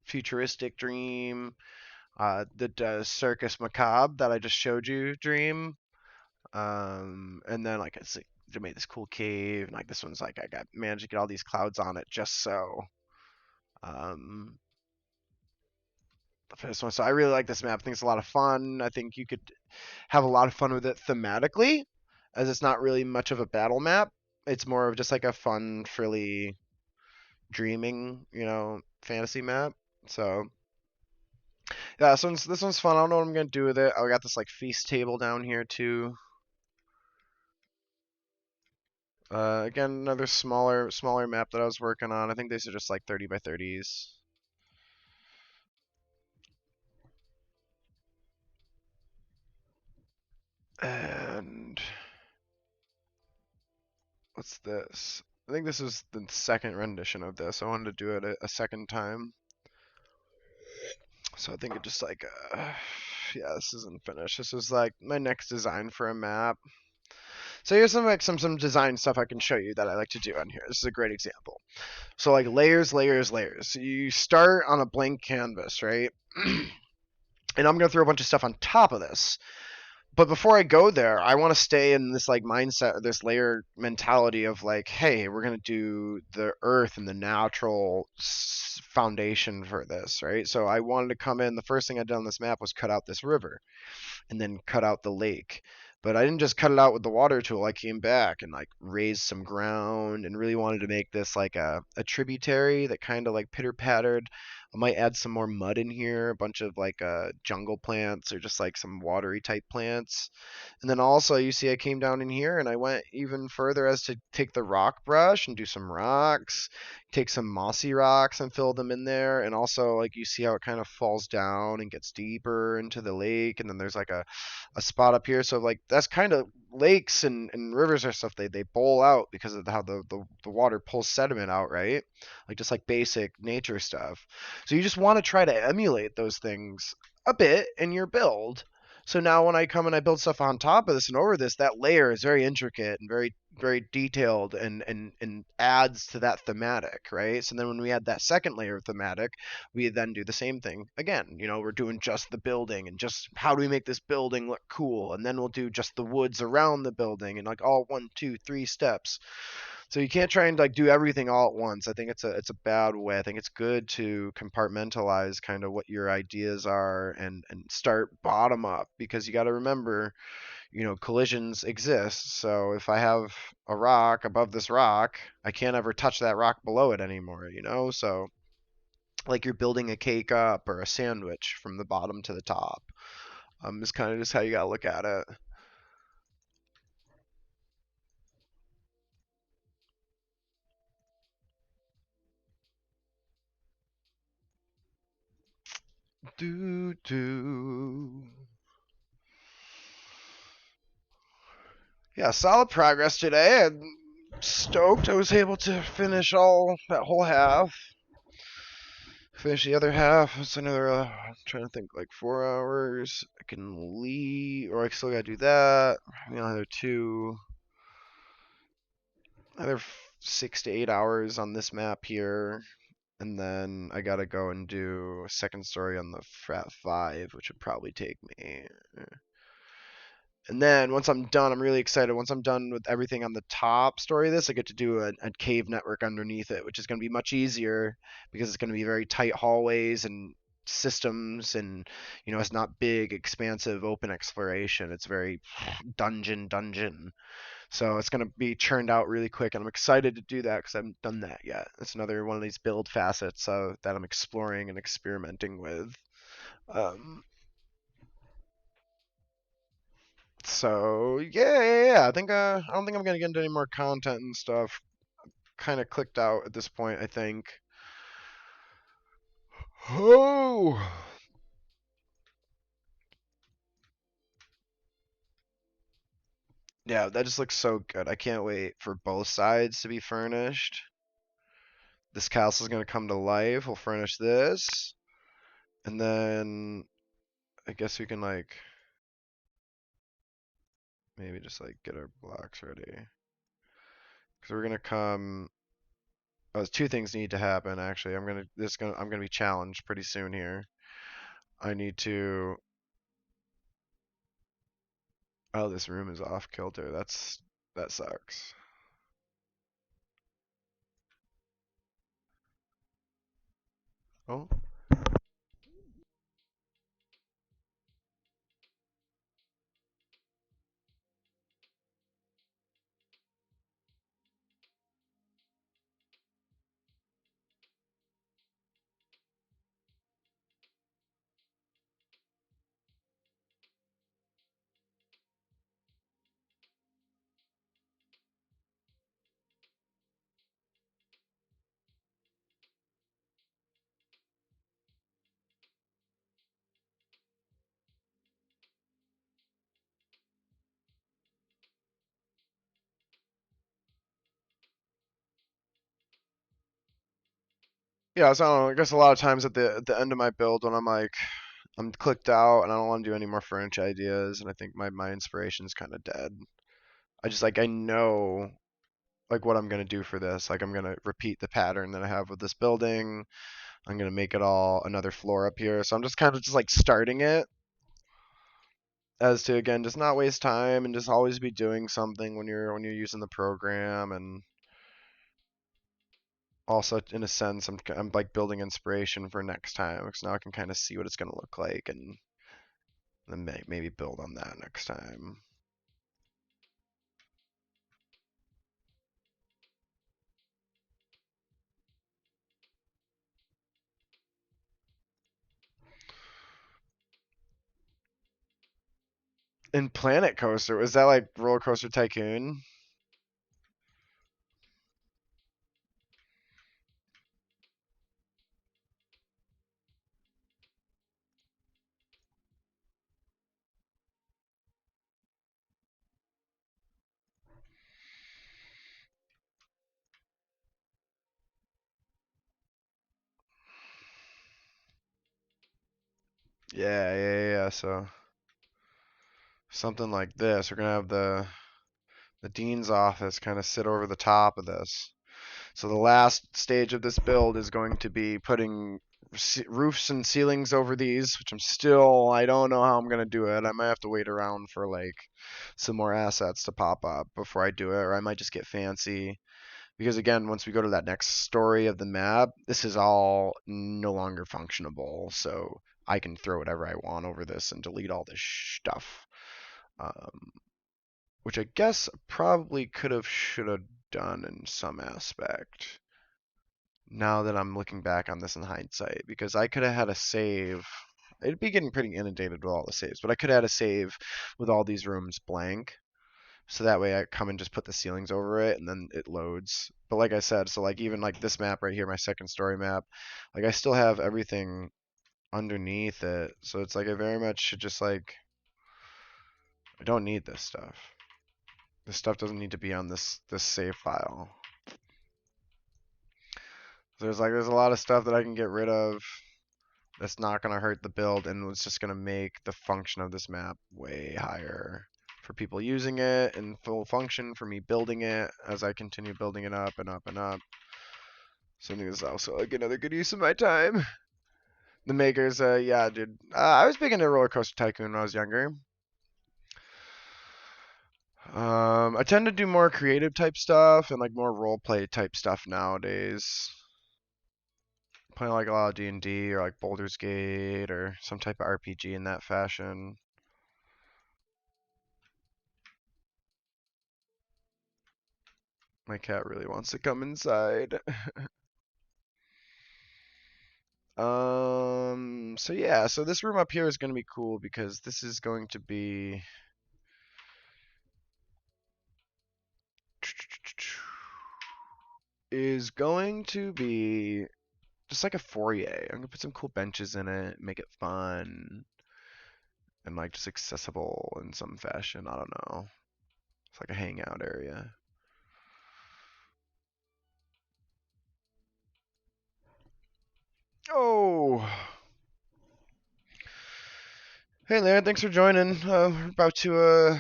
Speaker 1: futuristic dream. The circus macabre that I just showed you dream. And then like I made this cool cave, and like this one's like I got managed to get all these clouds on it just so. Um, the first one. So I really like this map. I think it's a lot of fun. I think you could have a lot of fun with it thematically, as it's not really much of a battle map. It's more of just like a fun, frilly, dreaming, fantasy map. So yeah, this one's fun. I don't know what I'm gonna do with it. I got this like feast table down here too. Again, another smaller map that I was working on. I think these are just like 30 by 30s. And what's this? I think this is the second rendition of this. I wanted to do it a second time. So I think it just like, yeah, this isn't finished. This is like my next design for a map. So here's some design stuff I can show you that I like to do on here. This is a great example. So like layers, layers, layers. So you start on a blank canvas, right? And I'm gonna throw a bunch of stuff on top of this. But before I go there, I want to stay in this like mindset, this layer mentality of like, hey, we're gonna do the earth and the natural foundation for this, right? So I wanted to come in. The first thing I did on this map was cut out this river, and then cut out the lake. But I didn't just cut it out with the water tool. I came back and like raised some ground and really wanted to make this like a tributary that kind of like pitter pattered I might add some more mud in here, a bunch of like jungle plants or just like some watery type plants. And then also, you see, I came down in here and I went even further as to take the rock brush and do some rocks, take some mossy rocks and fill them in there. And also, like, you see how it kind of falls down and gets deeper into the lake. And then there's like a spot up here. So, like, that's kind of lakes and rivers or stuff. They bowl out because of how the water pulls sediment out, right? Like, just like basic nature stuff. So, you just want to try to emulate those things a bit in your build. So now when I come and I build stuff on top of this and over this, that layer is very intricate and very detailed and adds to that thematic, right? So then when we add that second layer of thematic, we then do the same thing again. We're doing just the building and just how do we make this building look cool, and then we'll do just the woods around the building and like all 1, 2, 3 steps. So you can't try and like do everything all at once. I think it's a bad way. I think it's good to compartmentalize kind of what your ideas are and start bottom up, because you got to remember, collisions exist. So if I have a rock above this rock, I can't ever touch that rock below it anymore. So like you're building a cake up or a sandwich from the bottom to the top. Is kind of just how you got to look at it. Do do. Yeah, solid progress today. I'm stoked I was able to finish all that whole half. Finish the other half. It's another, I'm trying to think, like 4 hours. I can leave, or I still gotta do that. Another another 6 to 8 hours on this map here. And then I gotta go and do a second story on the Frat 5, which would probably take me. And then once I'm done, I'm really excited. Once I'm done with everything on the top story of this, I get to do a cave network underneath it, which is going to be much easier because it's going to be very tight hallways and systems, and it's not big, expansive, open exploration. It's very dungeon. So it's going to be churned out really quick, and I'm excited to do that because I haven't done that yet. It's another one of these build facets that I'm exploring and experimenting with. Um, So yeah. I don't think I'm gonna get into any more content and stuff. Kind of clicked out at this point, I think. Oh, yeah, that just looks so good. I can't wait for both sides to be furnished. This castle's gonna come to life. We'll furnish this, and then I guess we can like maybe just like get our blocks ready, because we're gonna come. Oh, two things need to happen actually. I'm gonna be challenged pretty soon here. I need to Oh, this room is off kilter. That sucks. Oh, yeah. So I don't know. I guess a lot of times at the end of my build, when I'm clicked out and I don't want to do any more furniture ideas, and I think my inspiration's kind of dead. I know like what I'm gonna do for this. Like I'm gonna repeat the pattern that I have with this building. I'm gonna make it all another floor up here. So I'm just kind of just like starting it as to again just not waste time and just always be doing something when you're using the program. And also in a sense I'm like building inspiration for next time, because now I can kind of see what it's going to look like, and then maybe build on that next time. In Planet Coaster, was that like Roller Coaster Tycoon? Yeah, yeah, yeah. So something like this. We're gonna have the dean's office kind of sit over the top of this. So the last stage of this build is going to be putting roofs and ceilings over these, which I don't know how I'm gonna do it. I might have to wait around for like some more assets to pop up before I do it, or I might just get fancy. Because again, once we go to that next story of the map, this is all no longer functionable. So I can throw whatever I want over this and delete all this stuff. Um, which I guess probably could have, should have done in some aspect. Now that I'm looking back on this in hindsight, because I could have had a save. It'd be getting pretty inundated with all the saves, but I could have had a save with all these rooms blank. So that way I come and just put the ceilings over it and then it loads. But like I said, so like even like this map right here, my second story map, like I still have everything underneath it. So it's like I very much should just like I don't need this stuff. This stuff doesn't need to be on this save file. There's a lot of stuff that I can get rid of that's not gonna hurt the build and it's just gonna make the function of this map way higher for people using it in full function, for me building it as I continue building it up and up and up. So I think this is also like another good use of my time. The makers, yeah, dude. I was big into Roller Coaster Tycoon when I was younger. I tend to do more creative type stuff and like more role play type stuff nowadays. Playing like a lot of D&D or like Baldur's Gate or some type of RPG in that fashion. My cat really wants to come inside. So yeah, so this room up here is going to be cool because this is going to be is going to be just like a foyer. I'm gonna put some cool benches in it, make it fun and like just accessible in some fashion. I don't know. It's like a hangout area. Oh, hey Larry, thanks for joining. We're about to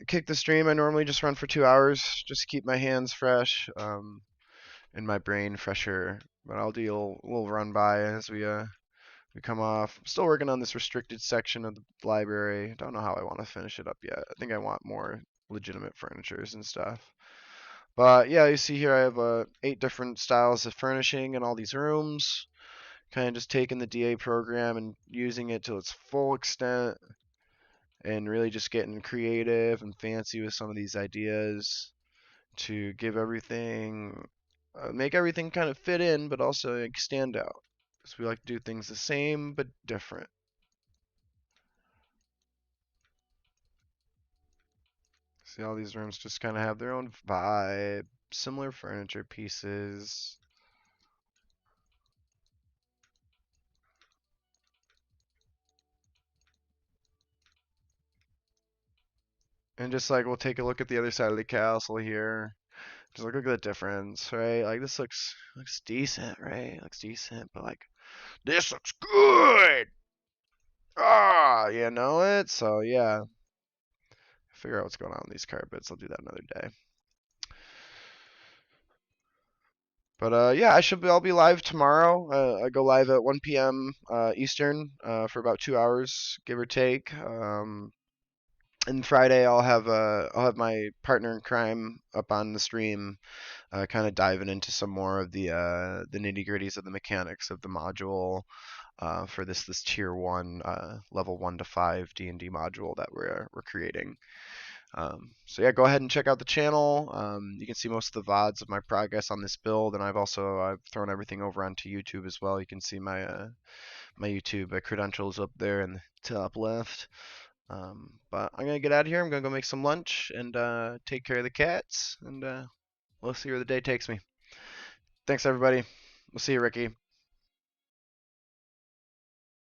Speaker 1: kick the stream. I normally just run for 2 hours, just to keep my hands fresh, and my brain fresher. But I'll do a little run by as we come off. I'm still working on this restricted section of the library. Don't know how I want to finish it up yet. I think I want more legitimate furnitures and stuff. But yeah, you see here I have 8 different styles of furnishing in all these rooms. Kind of just taking the DA program and using it to its full extent and really just getting creative and fancy with some of these ideas to give everything, make everything kind of fit in, but also like, stand out. Because we like to do things the same but different. See, all these rooms just kind of have their own vibe, similar furniture pieces. And just like we'll take a look at the other side of the castle here. Just look at the difference, right? Like this looks decent, right? Looks decent, but like this looks good. Ah, you know it. So yeah, figure out what's going on with these carpets. I'll do that another day. But yeah, I'll be live tomorrow. I go live at 1 p.m. Eastern for about 2 hours, give or take. And Friday I'll have my partner in crime up on the stream, kind of diving into some more of the nitty gritties of the mechanics of the module for this tier one level 1 to 5 D&D module that we're creating. So yeah, go ahead and check out the channel. You can see most of the VODs of my progress on this build, and I've thrown everything over onto YouTube as well. You can see my YouTube credentials up there in the top left. But I'm gonna get out of here. I'm gonna go make some lunch and take care of the cats, and we'll see where the day takes me. Thanks, everybody. We'll see you, Ricky.